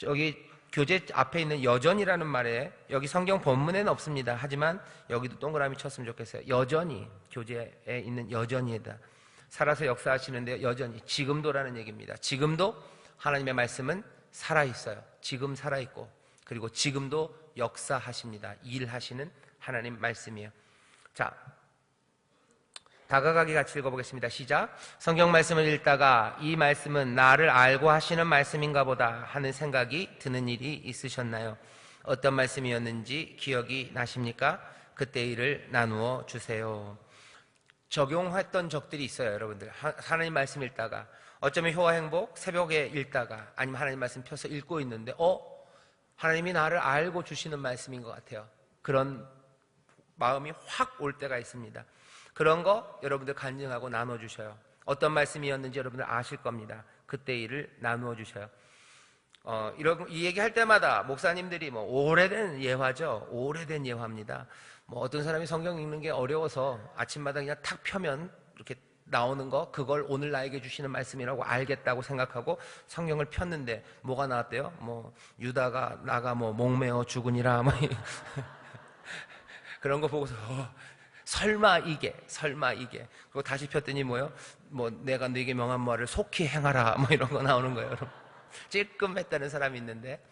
여기 교재 앞에 있는 여전이라는 말에 여기 성경 본문에는 없습니다. 하지만 여기도 동그라미 쳤으면 좋겠어요. 여전히, 교재에 있는 여전히에다 살아서 역사하시는데 여전히, 지금도라는 얘기입니다. 지금도 하나님의 말씀은 살아있어요. 지금 살아있고, 그리고 지금도 역사하십니다. 일하시는 하나님 말씀이에요. 자, 다가가기 같이 읽어보겠습니다. 시작. 성경 말씀을 읽다가 이 말씀은 나를 알고 하시는 말씀인가 보다 하는 생각이 드는 일이 있으셨나요? 어떤 말씀이었는지 기억이 나십니까? 그때 일을 나누어 주세요. 적용했던 적들이 있어요. 여러분들, 하나님 말씀 읽다가, 어쩌면 효화행복 새벽에 읽다가, 아니면 하나님 말씀 펴서 읽고 있는데 하나님이 나를 알고 주시는 말씀인 것 같아요. 그런 마음이 확 올 때가 있습니다. 그런 거 여러분들 간증하고 나눠주셔요. 어떤 말씀이었는지 여러분들 아실 겁니다. 그때 일을 나누어 주셔요. 이 얘기 할 때마다 목사님들이 오래된 예화죠. 오래된 예화입니다. 어떤 사람이 성경 읽는 게 어려워서 아침마다 그냥 탁 펴면 이렇게 나오는 거, 그걸 오늘 나에게 주시는 말씀이라고 알겠다고 생각하고 성경을 폈는데 뭐가 나왔대요? 유다가 나가 목매어 죽으니라 그런 거 보고서 설마 이게. 그리고 다시 폈더니 내가 네게 명한 말을 속히 행하라 이런 거 나오는 거예요. 여러분, 찔끔했다는 사람이 있는데,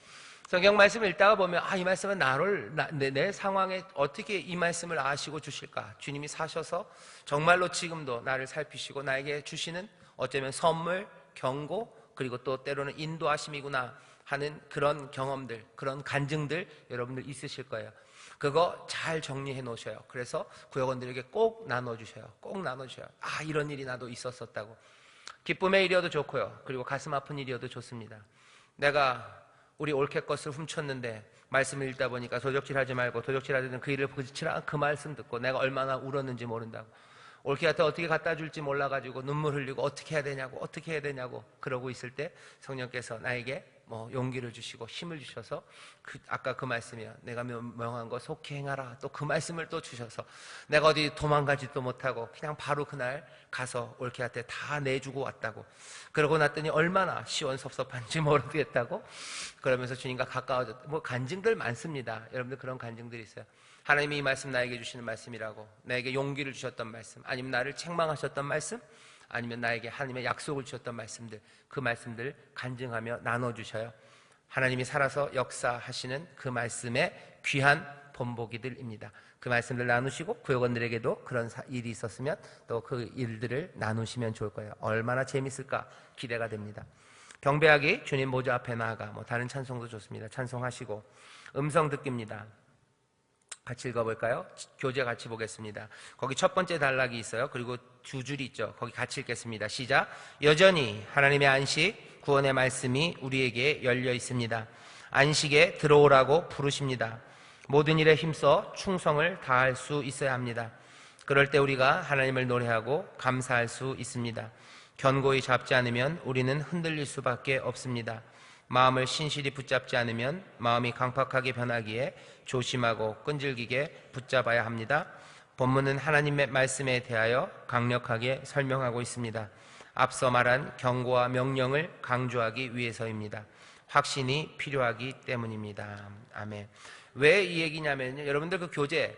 성경 말씀을 읽다가 보면 이 말씀은 내 상황에 어떻게 이 말씀을 아시고 주실까? 주님이 사셔서 정말로 지금도 나를 살피시고 나에게 주시는 어쩌면 선물, 경고, 그리고 또 때로는 인도하심이구나 하는 그런 경험들, 그런 간증들 여러분들 있으실 거예요. 그거 잘 정리해 놓으셔요. 그래서 구역원들에게 꼭 나눠주셔요. 꼭 나눠주셔요. 이런 일이 나도 있었었다고. 기쁨의 일이어도 좋고요, 그리고 가슴 아픈 일이어도 좋습니다. 내가 우리 올케 것을 훔쳤는데 말씀을 읽다 보니까 도적질하지 말고 도적질하든 그 일을 그치라, 그 말씀 듣고 내가 얼마나 울었는지 모른다고. 올케한테 어떻게 갖다 줄지 몰라가지고 눈물 흘리고 어떻게 해야 되냐고 그러고 있을 때 성령께서 나에게 용기를 주시고 힘을 주셔서 아까 그 말씀이야. 내가 명한 거 속히 행하라. 또 그 말씀을 또 주셔서 내가 어디 도망가지도 못하고 그냥 바로 그날 가서 올케한테 다 내주고 왔다고. 그러고 났더니 얼마나 시원섭섭한지 모르겠다고. 그러면서 주님과 가까워졌다. 간증들 많습니다. 여러분들 그런 간증들이 있어요. 하나님이 이 말씀 나에게 주시는 말씀이라고, 나에게 용기를 주셨던 말씀, 아니면 나를 책망하셨던 말씀, 아니면 나에게 하나님의 약속을 주셨던 말씀들, 그 말씀들 간증하며 나눠주셔요. 하나님이 살아서 역사하시는 그 말씀의 귀한 본보기들입니다. 그 말씀들 나누시고 구역원들에게도 그런 일이 있었으면 또 그 일들을 나누시면 좋을 거예요. 얼마나 재밌을까 기대가 됩니다. 경배하기, 주님 보좌 앞에 나아가, 다른 찬송도 좋습니다. 찬송하시고 음성 듣기입니다. 같이 읽어볼까요? 교재 같이 보겠습니다. 거기 첫 번째 단락이 있어요. 그리고 두 줄이 있죠. 거기 같이 읽겠습니다. 시작. 여전히 하나님의 안식, 구원의 말씀이 우리에게 열려 있습니다. 안식에 들어오라고 부르십니다. 모든 일에 힘써 충성을 다할 수 있어야 합니다. 그럴 때 우리가 하나님을 노래하고 감사할 수 있습니다. 견고히 잡지 않으면 우리는 흔들릴 수밖에 없습니다. 마음을 신실히 붙잡지 않으면 마음이 강팍하게 변하기에 조심하고 끈질기게 붙잡아야 합니다. 본문은 하나님의 말씀에 대하여 강력하게 설명하고 있습니다. 앞서 말한 경고와 명령을 강조하기 위해서입니다. 확신이 필요하기 때문입니다. 아멘. 왜 이 얘기냐면요, 여러분들 그 교재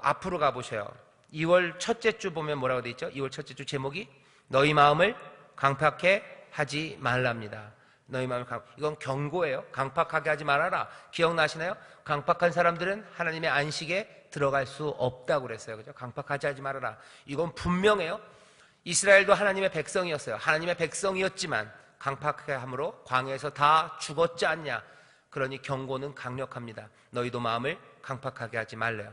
앞으로 가보셔요. 2월 첫째 주 보면 뭐라고 돼 있죠? 2월 첫째 주 제목이 너희 마음을 강팍해 하지 말랍니다. 너희 마음을 이건 경고예요. 강팍하게 하지 말아라. 기억나시나요? 강팍한 사람들은 하나님의 안식에 들어갈 수 없다고 그랬어요. 그죠? 강팍하지 하지 말아라. 이건 분명해요. 이스라엘도 하나님의 백성이었어요. 하나님의 백성이었지만 강팍하게 함으로 광야에서 다 죽었지 않냐. 그러니 경고는 강력합니다. 너희도 마음을 강팍하게 하지 말래요.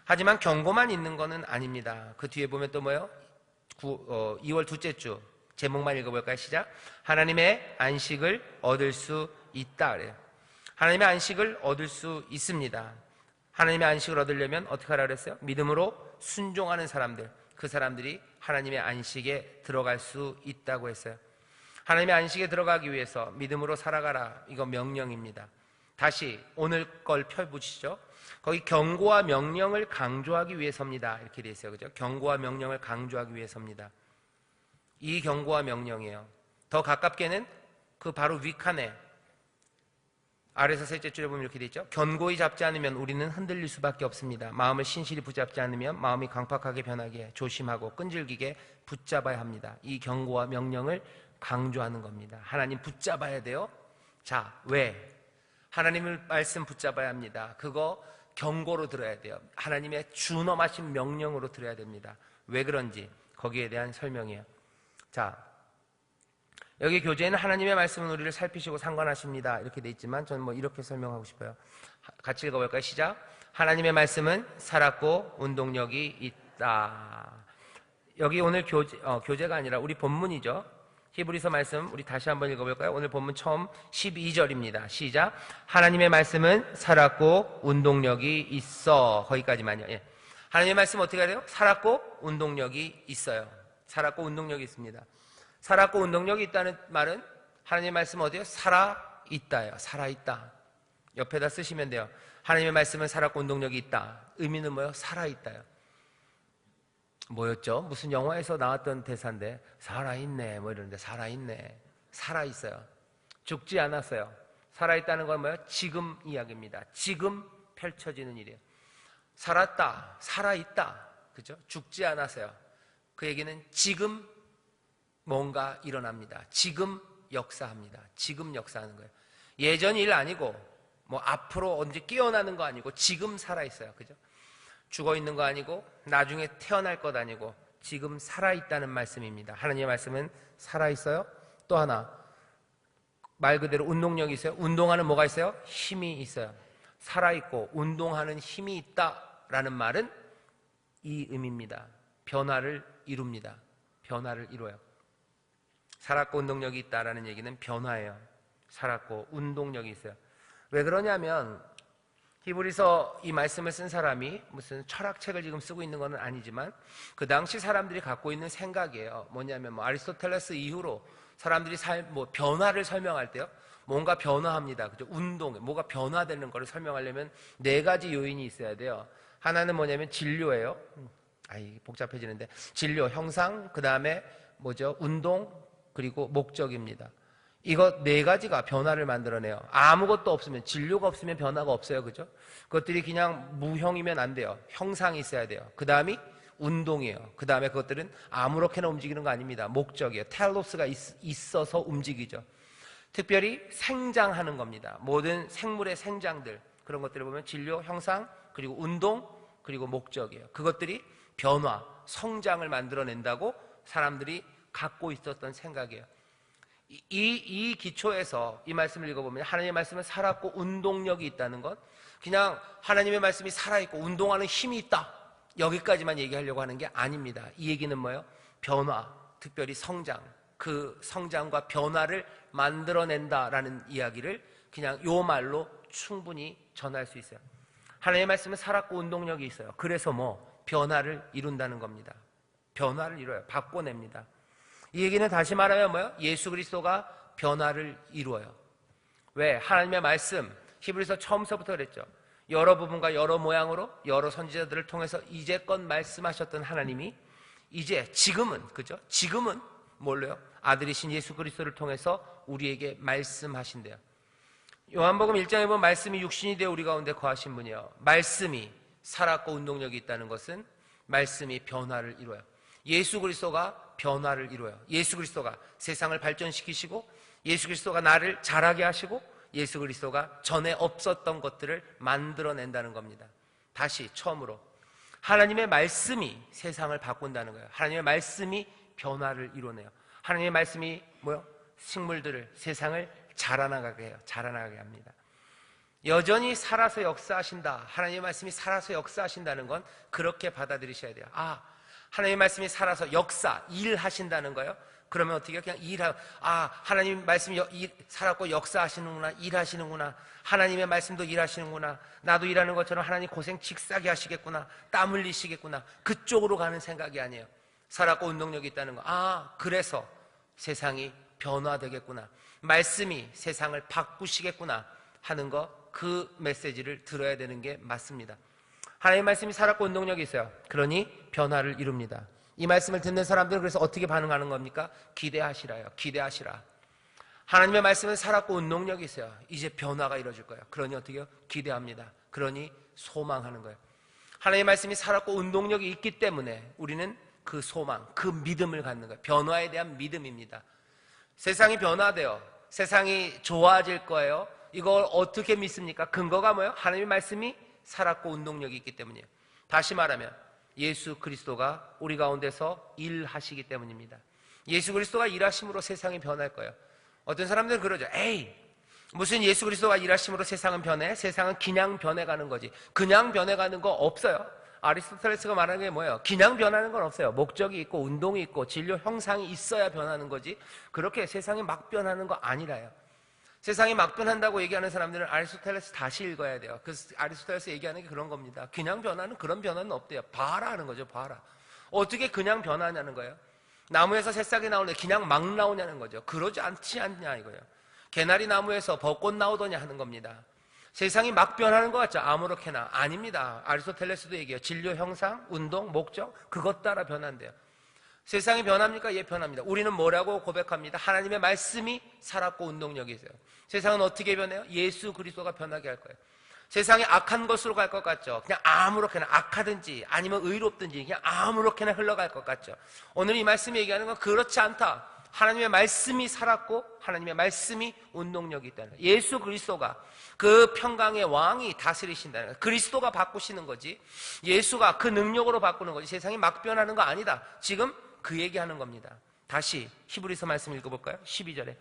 하지만 경고만 있는 것은 아닙니다. 그 뒤에 보면 또 뭐예요? 2월 둘째 주 제목만 읽어볼까요? 시작. 하나님의 안식을 얻을 수 있다 그래요. 하나님의 안식을 얻을 수 있습니다. 하나님의 안식을 얻으려면 어떻게 하라 그랬어요? 믿음으로 순종하는 사람들, 그 사람들이 하나님의 안식에 들어갈 수 있다고 했어요. 하나님의 안식에 들어가기 위해서 믿음으로 살아가라, 이거 명령입니다. 다시 오늘 걸 펴보시죠. 거기 경고와 명령을 강조하기 위해서입니다, 이렇게 돼 있어요. 그죠? 경고와 명령을 강조하기 위해서입니다. 이 경고와 명령이에요. 더 가깝게는 그 바로 윗칸에 아래서 셋째 줄에 보면 이렇게 돼 있죠. 견고히 잡지 않으면 우리는 흔들릴 수밖에 없습니다. 마음을 신실히 붙잡지 않으면 마음이 강팍하게 변하게 조심하고 끈질기게 붙잡아야 합니다. 이 경고와 명령을 강조하는 겁니다. 하나님 붙잡아야 돼요. 자, 왜? 하나님의 말씀 붙잡아야 합니다. 그거 경고로 들어야 돼요. 하나님의 준엄하신 명령으로 들어야 됩니다. 왜 그런지 거기에 대한 설명이에요. 자, 여기 교재에는 하나님의 말씀은 우리를 살피시고 상관하십니다, 이렇게 돼 있지만 저는 뭐 이렇게 설명하고 싶어요. 같이 읽어볼까요? 시작. 하나님의 말씀은 살았고 운동력이 있다. 여기 오늘 교재가 아니라 우리 본문이죠. 히브리서 말씀 우리 다시 한번 읽어볼까요? 오늘 본문 처음 12절입니다. 시작. 하나님의 말씀은 살았고 운동력이 있어. 거기까지만요. 예. 하나님의 말씀은 어떻게 해야 돼요? 살았고 운동력이 있어요. 살았고 운동력이 있습니다. 살았고 운동력이 있다는 말은 하나님의 말씀은 어디요? 살아있다예요. 살아있다. 옆에다 쓰시면 돼요. 하나님의 말씀은 살았고 운동력이 있다. 의미는 뭐예요? 살아있다요. 뭐였죠? 무슨 영화에서 나왔던 대사인데 살아있네 뭐 이러는데 살아있네. 살아있어요. 죽지 않았어요. 살아있다는 건 뭐예요? 지금 이야기입니다. 지금 펼쳐지는 일이에요. 살았다. 살아있다. 그죠? 죽지 않았어요. 그 얘기는 지금 뭔가 일어납니다. 지금 역사합니다. 지금 역사하는 거예요. 예전 일 아니고 뭐 앞으로 언제 깨어나는 거 아니고 지금 살아있어요. 그죠? 죽어 있는 거 아니고 나중에 태어날 것 아니고 지금 살아있다는 말씀입니다. 하나님의 말씀은 살아있어요. 또 하나 말 그대로 운동력이 있어요. 운동하는 뭐가 있어요? 힘이 있어요. 살아있고 운동하는 힘이 있다라는 말은 이 의미입니다. 변화를 이룹니다. 변화를 이뤄요. 살았고 운동력이 있다라는 얘기는 변화예요. 살았고 운동력이 있어요. 왜 그러냐면 히브리서 이 말씀을 쓴 사람이 무슨 철학책을 지금 쓰고 있는 건 아니지만 그 당시 사람들이 갖고 있는 생각이에요. 뭐냐면 아리스토텔레스 이후로 사람들이 변화를 설명할 때요. 뭔가 변화합니다. 그죠? 운동, 뭐가 변화되는 거를 설명하려면 네 가지 요인이 있어야 돼요. 하나는 뭐냐면 진료예요. 복잡해지는데 진료, 형상, 그 다음에 뭐죠? 운동, 그리고 목적입니다. 이거 네 가지가 변화를 만들어내요. 아무것도 없으면, 진료가 없으면 변화가 없어요. 그죠? 그것들이 그냥 무형이면 안 돼요. 형상이 있어야 돼요. 그 다음이 운동이에요. 그 다음에 그것들은 아무렇게나 움직이는 거 아닙니다. 목적이에요. 텔로스가 있어서 움직이죠. 특별히 생장하는 겁니다. 모든 생물의 생장들, 그런 것들을 보면 진료, 형상, 그리고 운동, 그리고 목적이에요. 그것들이 변화, 성장을 만들어낸다고 사람들이 갖고 있었던 생각이에요. 이 기초에서 이 말씀을 읽어보면 하나님의 말씀은 살았고 운동력이 있다는 것, 그냥 하나님의 말씀이 살아있고 운동하는 힘이 있다, 여기까지만 얘기하려고 하는 게 아닙니다. 이 얘기는 뭐예요? 변화, 특별히 성장, 그 성장과 변화를 만들어낸다라는 이야기를 그냥 요 말로 충분히 전할 수 있어요. 하나님의 말씀은 살았고 운동력이 있어요. 그래서 변화를 이룬다는 겁니다. 변화를 이뤄요. 바꿔냅니다. 이 얘기는 다시 말하면 뭐예요? 예수 그리스도가 변화를 이루어요. 왜? 하나님의 말씀, 히브리서 처음서부터 그랬죠. 여러 부분과 여러 모양으로 여러 선지자들을 통해서 이제껏 말씀하셨던 하나님이 이제 지금은, 그죠? 지금은 뭘로요? 아들이신 예수 그리스도를 통해서 우리에게 말씀하신대요. 요한복음 1장에 보면 말씀이 육신이 되어 우리 가운데 거하신 분이요. 말씀이 살았고 운동력이 있다는 것은 말씀이 변화를 이뤄요. 예수 그리스도가 변화를 이뤄요. 예수 그리스도가 세상을 발전시키시고 예수 그리스도가 나를 자라게 하시고 예수 그리스도가 전에 없었던 것들을 만들어낸다는 겁니다. 다시 처음으로 하나님의 말씀이 세상을 바꾼다는 거예요. 하나님의 말씀이 변화를 이뤄내요. 하나님의 말씀이 식물들을, 세상을 자라나가게 해요. 자라나가게 합니다. 여전히 살아서 역사하신다. 하나님의 말씀이 살아서 역사하신다는 건 그렇게 받아들이셔야 돼요. 하나님의 말씀이 살아서 일하신다는 거예요. 그러면 어떻게 해요? 그냥 하나님 말씀이 살았고 역사하시는구나, 일하시는구나, 하나님의 말씀도 일하시는구나, 나도 일하는 것처럼 하나님 고생 직사게 하시겠구나, 땀 흘리시겠구나, 그쪽으로 가는 생각이 아니에요. 살았고 운동력이 있다는 거. 그래서 세상이 변화되겠구나, 말씀이 세상을 바꾸시겠구나 하는 거, 그 메시지를 들어야 되는 게 맞습니다. 하나님의 말씀이 살았고 운동력이 있어요. 그러니 변화를 이룹니다. 이 말씀을 듣는 사람들은 그래서 어떻게 반응하는 겁니까? 기대하시라요. 기대하시라. 하나님의 말씀은 살았고 운동력이 있어요. 이제 변화가 이루어질 거예요. 그러니 어떻게 해요? 기대합니다. 그러니 소망하는 거예요. 하나님의 말씀이 살았고 운동력이 있기 때문에 우리는 그 소망, 그 믿음을 갖는 거예요. 변화에 대한 믿음입니다. 세상이 변화돼요. 세상이 좋아질 거예요. 이걸 어떻게 믿습니까? 근거가 뭐예요? 하나님의 말씀이 살았고 운동력이 있기 때문이에요. 다시 말하면 예수 그리스도가 우리 가운데서 일하시기 때문입니다. 예수 그리스도가 일하심으로 세상이 변할 거예요. 어떤 사람들은 그러죠. 에이, 무슨 예수 그리스도가 일하심으로 세상은 변해? 세상은 그냥 변해가는 거지. 그냥 변해가는 거 없어요. 아리스토텔레스가 말하는 게 뭐예요? 그냥 변하는 건 없어요. 목적이 있고 운동이 있고 진료 형상이 있어야 변하는 거지, 그렇게 세상이 막 변하는 거 아니라요. 세상이 막 변한다고 얘기하는 사람들은 아리스토텔레스 다시 읽어야 돼요. 그 아리스토텔레스 얘기하는 게 그런 겁니다. 그냥 변하는 그런 변화는 없대요. 봐라 하는 거죠. 봐라. 어떻게 그냥 변하냐는 거예요. 나무에서 새싹이 나오는데 그냥 막 나오냐는 거죠. 그러지 않지 않냐 이거예요. 개나리 나무에서 벚꽃 나오더냐 하는 겁니다. 세상이 막 변하는 것 같죠? 아무렇게나. 아닙니다. 아리스토텔레스도 얘기해요. 진료 형상, 운동, 목적, 그것 따라 변한대요. 세상이 변합니까? 예, 변합니다. 우리는 뭐라고 고백합니다? 하나님의 말씀이 살았고 운동력이 있어요. 세상은 어떻게 변해요? 예수 그리스도가 변하게 할 거예요. 세상이 악한 것으로 갈 것 같죠? 그냥 아무렇게나, 악하든지 아니면 의롭든지 그냥 아무렇게나 흘러갈 것 같죠? 오늘 이 말씀이 얘기하는 건 그렇지 않다. 하나님의 말씀이 살았고 하나님의 말씀이 운동력이 있다는 거예요. 예수 그리스도가 그 평강의 왕이 다스리신다는 거예요. 그리스도가 바꾸시는 거지, 예수가 그 능력으로 바꾸는 거지, 세상이 막 변하는 거 아니다. 지금 그 얘기하는 겁니다. 다시 히브리서 말씀 읽어볼까요? 12절에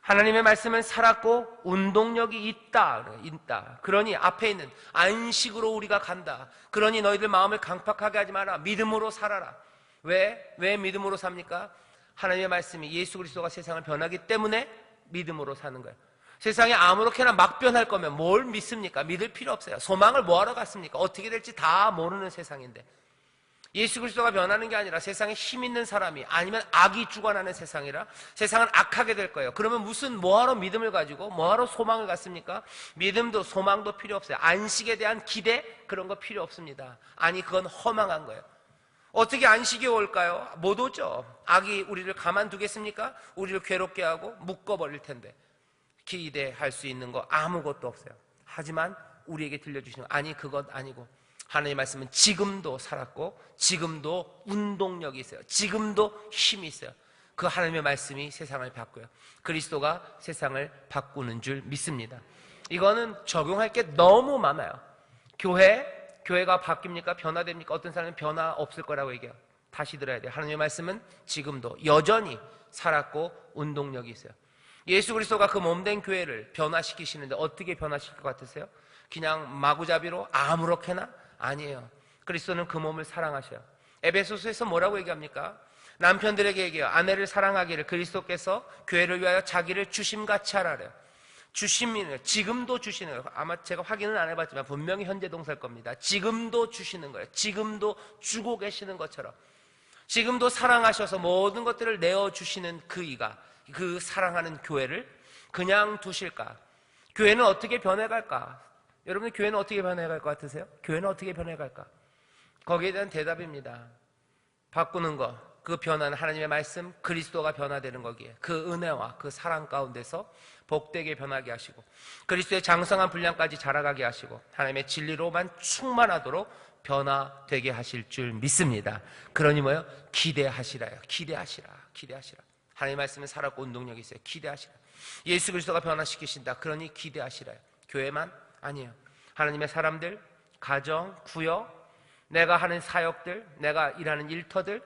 하나님의 말씀은 살았고 운동력이 있다. 그러니 앞에 있는 안식으로 우리가 간다. 그러니 너희들 마음을 강팍하게 하지 마라. 믿음으로 살아라. 왜 믿음으로 삽니까? 하나님의 말씀이 예수 그리스도가 세상을 변하기 때문에 믿음으로 사는 거예요. 세상에 아무렇게나 막 변할 거면 뭘 믿습니까? 믿을 필요 없어요. 소망을 뭐하러 갔습니까? 어떻게 될지 다 모르는 세상인데, 예수 그리스도가 변하는 게 아니라 세상에 힘 있는 사람이 아니면 악이 주관하는 세상이라 세상은 악하게 될 거예요. 그러면 뭐하러 믿음을 가지고 뭐하러 소망을 갖습니까? 믿음도 소망도 필요 없어요. 안식에 대한 기대, 그런 거 필요 없습니다. 아니, 그건 허망한 거예요. 어떻게 안식이 올까요? 못 오죠. 악이 우리를 가만두겠습니까? 우리를 괴롭게 하고 묶어버릴 텐데. 기대할 수 있는 거 아무것도 없어요. 하지만 우리에게 들려주시는 거, 아니, 그것 아니고 하나님의 말씀은 지금도 살았고 지금도 운동력이 있어요. 지금도 힘이 있어요. 그 하나님의 말씀이 세상을 바꿔요. 그리스도가 세상을 바꾸는 줄 믿습니다. 이거는 적용할 게 너무 많아요. 교회가 바뀝니까? 변화됩니까? 어떤 사람은 변화 없을 거라고 얘기해요. 다시 들어야 돼요. 하나님의 말씀은 지금도 여전히 살았고 운동력이 있어요. 예수 그리스도가 그 몸된 교회를 변화시키시는데 어떻게 변화시킬 것 같으세요? 그냥 마구잡이로 아무렇게나? 아니에요. 그리스도는 그 몸을 사랑하셔요. 에베소서에서 뭐라고 얘기합니까? 남편들에게 얘기해요. 아내를 사랑하기를 그리스도께서 교회를 위하여 자기를 주심같이 하라래요. 주심이는 지금도 주시는 거예요. 아마 제가 확인은 안 해봤지만 분명히 현재 동사일 겁니다. 지금도 주시는 거예요. 지금도 주고 계시는 것처럼 지금도 사랑하셔서 모든 것들을 내어주시는 그 이가 그 사랑하는 교회를 그냥 두실까? 교회는 어떻게 변해갈까? 여러분, 교회는 어떻게 변해갈 것 같으세요? 교회는 어떻게 변해갈까? 거기에 대한 대답입니다. 바꾸는 거, 그 변화는 하나님의 말씀, 그리스도가 변화되는 거기에 그 은혜와 그 사랑 가운데서 복되게 변하게 하시고 그리스도의 장성한 분량까지 자라가게 하시고 하나님의 진리로만 충만하도록 변화되게 하실 줄 믿습니다. 그러니 뭐요? 기대하시라요. 기대하시라. 하나님의 말씀은 살았고 운동력이 있어요. 기대하시라. 예수 그리스도가 변화시키신다. 그러니 기대하시라요. 교회만 아니에요. 하나님의 사람들, 가정, 구역, 내가 하는 사역들, 내가 일하는 일터들,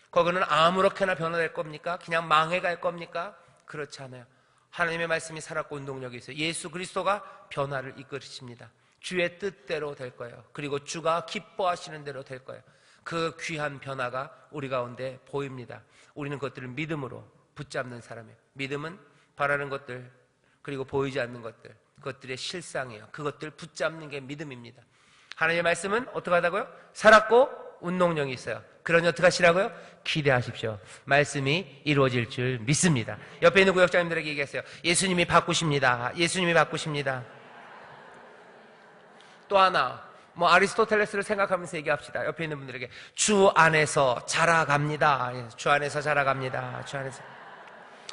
거기는 아무렇게나 변화될 겁니까? 그냥 망해갈 겁니까? 그렇지 않아요. 하나님의 말씀이 살았고 운동력이 있어요. 예수 그리스도가 변화를 이끌으십니다. 주의 뜻대로 될 거예요. 그리고 주가 기뻐하시는 대로 될 거예요. 그 귀한 변화가 우리 가운데 보입니다. 우리는 그것들을 믿음으로 붙잡는 사람이에요. 믿음은 바라는 것들, 그리고 보이지 않는 것들, 그것들의 실상이에요. 그것들 붙잡는 게 믿음입니다. 하나님의 말씀은 어떻게 하다고요? 살았고 운동력이 있어요. 그러니 어떻게 하시라고요? 기대하십시오. 말씀이 이루어질 줄 믿습니다. 옆에 있는 구역장님들에게 얘기하세요. 예수님이 바꾸십니다. 예수님이 바꾸십니다. 또 하나, 아리스토텔레스를 생각하면서 얘기합시다. 옆에 있는 분들에게 주 안에서 자라갑니다. 주 안에서 자라갑니다.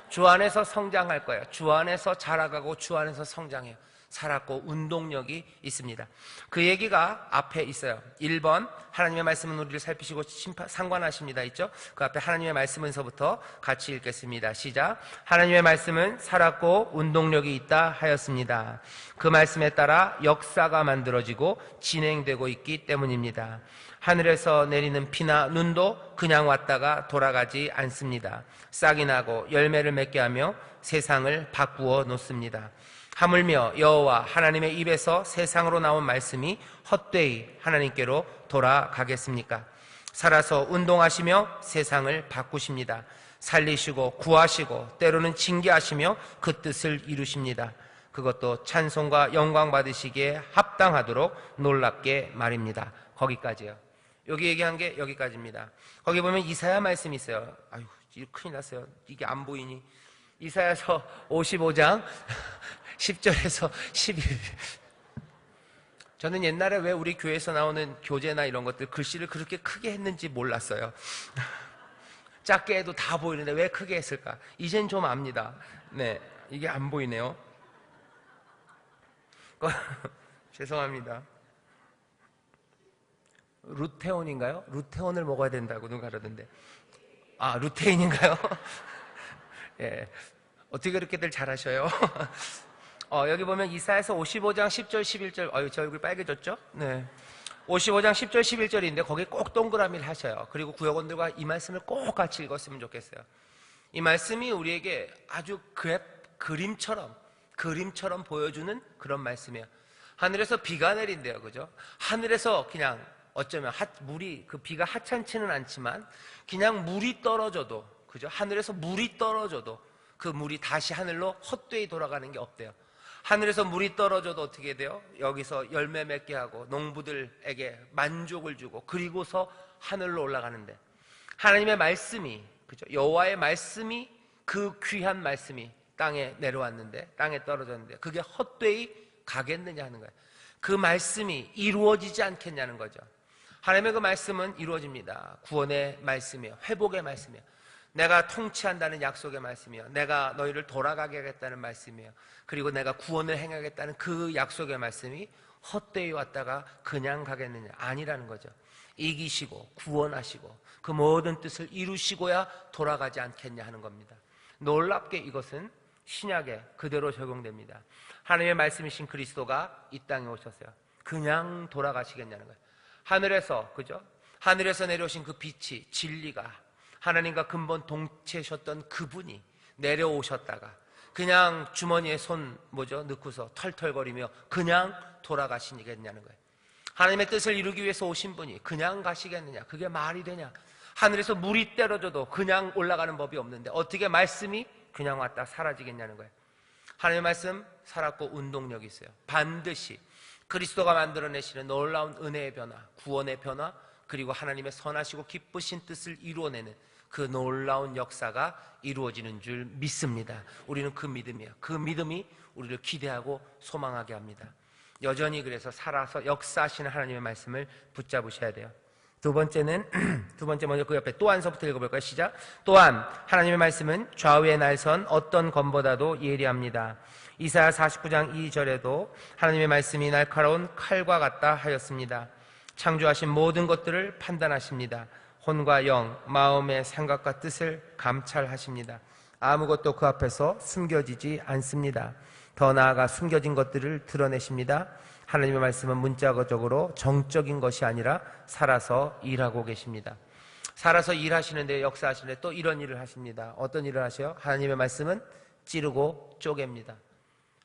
주 안에서 성장할 거예요. 주 안에서 자라가고 주 안에서 성장해요. 살았고 운동력이 있습니다. 그 얘기가 앞에 있어요. 1번 하나님의 말씀은 우리를 살피시고 상관하십니다 있죠? 그 앞에 하나님의 말씀은서부터 같이 읽겠습니다. 시작. 하나님의 말씀은 살았고 운동력이 있다 하였습니다. 그 말씀에 따라 역사가 만들어지고 진행되고 있기 때문입니다. 하늘에서 내리는 비나 눈도 그냥 왔다가 돌아가지 않습니다. 싹이 나고 열매를 맺게 하며 세상을 바꾸어 놓습니다. 하물며 여호와 하나님의 입에서 세상으로 나온 말씀이 헛되이 하나님께로 돌아가겠습니까? 살아서 운동하시며 세상을 바꾸십니다. 살리시고 구하시고 때로는 징계하시며 그 뜻을 이루십니다. 그것도 찬송과 영광 받으시기에 합당하도록 놀랍게 말입니다. 거기까지요. 여기 얘기한 게 여기까지입니다. 거기 보면 이사야 말씀이 있어요. 아유, 큰일 났어요. 이게 안 보이니? 이사야서 55장 10절에서 11. 저는 옛날에 왜 우리 교회에서 나오는 교재나 이런 것들 글씨를 그렇게 크게 했는지 몰랐어요. 작게 해도 다 보이는데 왜 크게 했을까? 이젠 좀 압니다. 네, 이게 안 보이네요. 죄송합니다. 루테온인가요? 루테온을 먹어야 된다고 누가 그러던데. 아, 루테인인가요? 예. 어떻게 그렇게들 잘하셔요? 여기 보면 이사야서 55장 10절 11절. 저 얼굴 빨개졌죠? 네. 55장 10절 11절인데 거기에 꼭 동그라미를 하셔요. 그리고 구역원들과 이 말씀을 꼭 같이 읽었으면 좋겠어요. 이 말씀이 우리에게 아주 그림처럼 보여주는 그런 말씀이에요. 하늘에서 비가 내린대요. 그죠? 하늘에서 그냥 어쩌면 물이, 그 비가 하찮지는 않지만 그냥 물이 떨어져도, 그죠? 하늘에서 물이 떨어져도 그 물이 다시 하늘로 헛되이 돌아가는 게 없대요. 하늘에서 물이 떨어져도 어떻게 돼요? 여기서 열매 맺게 하고 농부들에게 만족을 주고 그리고서 하늘로 올라가는데, 하나님의 말씀이, 그죠? 여호와의 말씀이, 그 귀한 말씀이 땅에 내려왔는데, 땅에 떨어졌는데 그게 헛되이 가겠느냐 하는 거예요. 그 말씀이 이루어지지 않겠냐는 거죠. 하나님의 그 말씀은 이루어집니다. 구원의 말씀이에요. 회복의 말씀이에요. 내가 통치한다는 약속의 말씀이에요. 내가 너희를 돌아가게 하겠다는 말씀이에요. 그리고 내가 구원을 행하겠다는 그 약속의 말씀이 헛되이 왔다가 그냥 가겠느냐? 아니라는 거죠. 이기시고 구원하시고 그 모든 뜻을 이루시고야 돌아가지 않겠냐 하는 겁니다. 놀랍게 이것은 신약에 그대로 적용됩니다. 하나님의 말씀이신 그리스도가 이 땅에 오셨어요. 그냥 돌아가시겠냐는 거예요. 하늘에서, 그죠? 하늘에서 내려오신 그 빛이, 진리가, 하나님과 근본 동체셨던 그분이 내려오셨다가 그냥 주머니에 손 넣고서 털털거리며 그냥 돌아가시겠냐는 거예요. 하나님의 뜻을 이루기 위해서 오신 분이 그냥 가시겠느냐? 그게 말이 되냐? 하늘에서 물이 떨어져도 그냥 올라가는 법이 없는데 어떻게 말씀이 그냥 왔다 사라지겠냐는 거예요. 하나님의 말씀 살았고 운동력이 있어요. 반드시 그리스도가 만들어내시는 놀라운 은혜의 변화, 구원의 변화, 그리고 하나님의 선하시고 기쁘신 뜻을 이루어내는 그 놀라운 역사가 이루어지는 줄 믿습니다. 우리는 그 믿음이에요. 그 믿음이 우리를 기대하고 소망하게 합니다. 여전히 그래서 살아서 역사하시는 하나님의 말씀을 붙잡으셔야 돼요. 두 번째 먼저 그 옆에 또한서부터 읽어볼까요? 시작. 또한 하나님의 말씀은 좌우의 날선 어떤 검보다도 예리합니다. 이사야 49장 2절에도 하나님의 말씀이 날카로운 칼과 같다 하였습니다. 창조하신 모든 것들을 판단하십니다. 혼과 영, 마음의 생각과 뜻을 감찰하십니다. 아무것도 그 앞에서 숨겨지지 않습니다. 더 나아가 숨겨진 것들을 드러내십니다. 하나님의 말씀은 문자적으로 정적인 것이 아니라 살아서 일하고 계십니다. 살아서 일하시는데, 역사하시는데 또 이런 일을 하십니다. 어떤 일을 하셔요? 하나님의 말씀은 찌르고 쪼갭니다.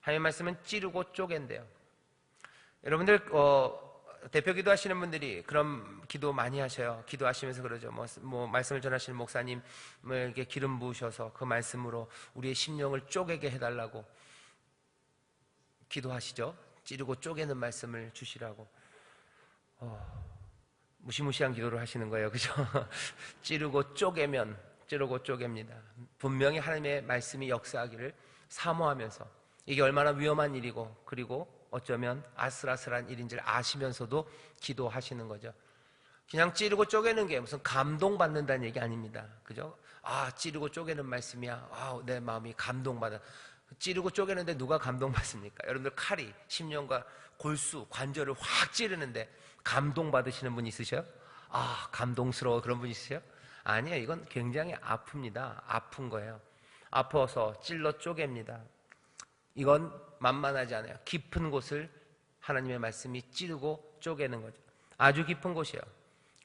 하나님의 말씀은 찌르고 쪼갠대요. 여러분들 대표 기도하시는 분들이 그런 기도 많이 하셔요. 기도하시면서 그러죠. 말씀을 전하시는 목사님에게 기름 부으셔서 그 말씀으로 우리의 심령을 쪼개게 해달라고 기도하시죠. 찌르고 쪼개는 말씀을 주시라고. 무시무시한 기도를 하시는 거예요. 그죠? 찌르고 쪼개면 찌르고 쪼갭니다. 분명히 하나님의 말씀이 역사하기를 사모하면서 이게 얼마나 위험한 일이고 그리고 어쩌면 아슬아슬한 일인 줄 아시면서도 기도하시는 거죠. 그냥 찌르고 쪼개는 게 무슨 감동받는다는 얘기 아닙니다. 그죠? 찌르고 쪼개는 말씀이야. 내 마음이 감동받아. 찌르고 쪼개는데 누가 감동받습니까? 여러분들 칼이 심령과 골수, 관절을 확 찌르는데 감동받으시는 분 있으셔요? 감동스러워 그런 분 있으세요? 아니에요. 이건 굉장히 아픕니다. 아픈 거예요. 아파서 찔러 쪼갭니다. 이건 만만하지 않아요. 깊은 곳을 하나님의 말씀이 찌르고 쪼개는 거죠. 아주 깊은 곳이에요.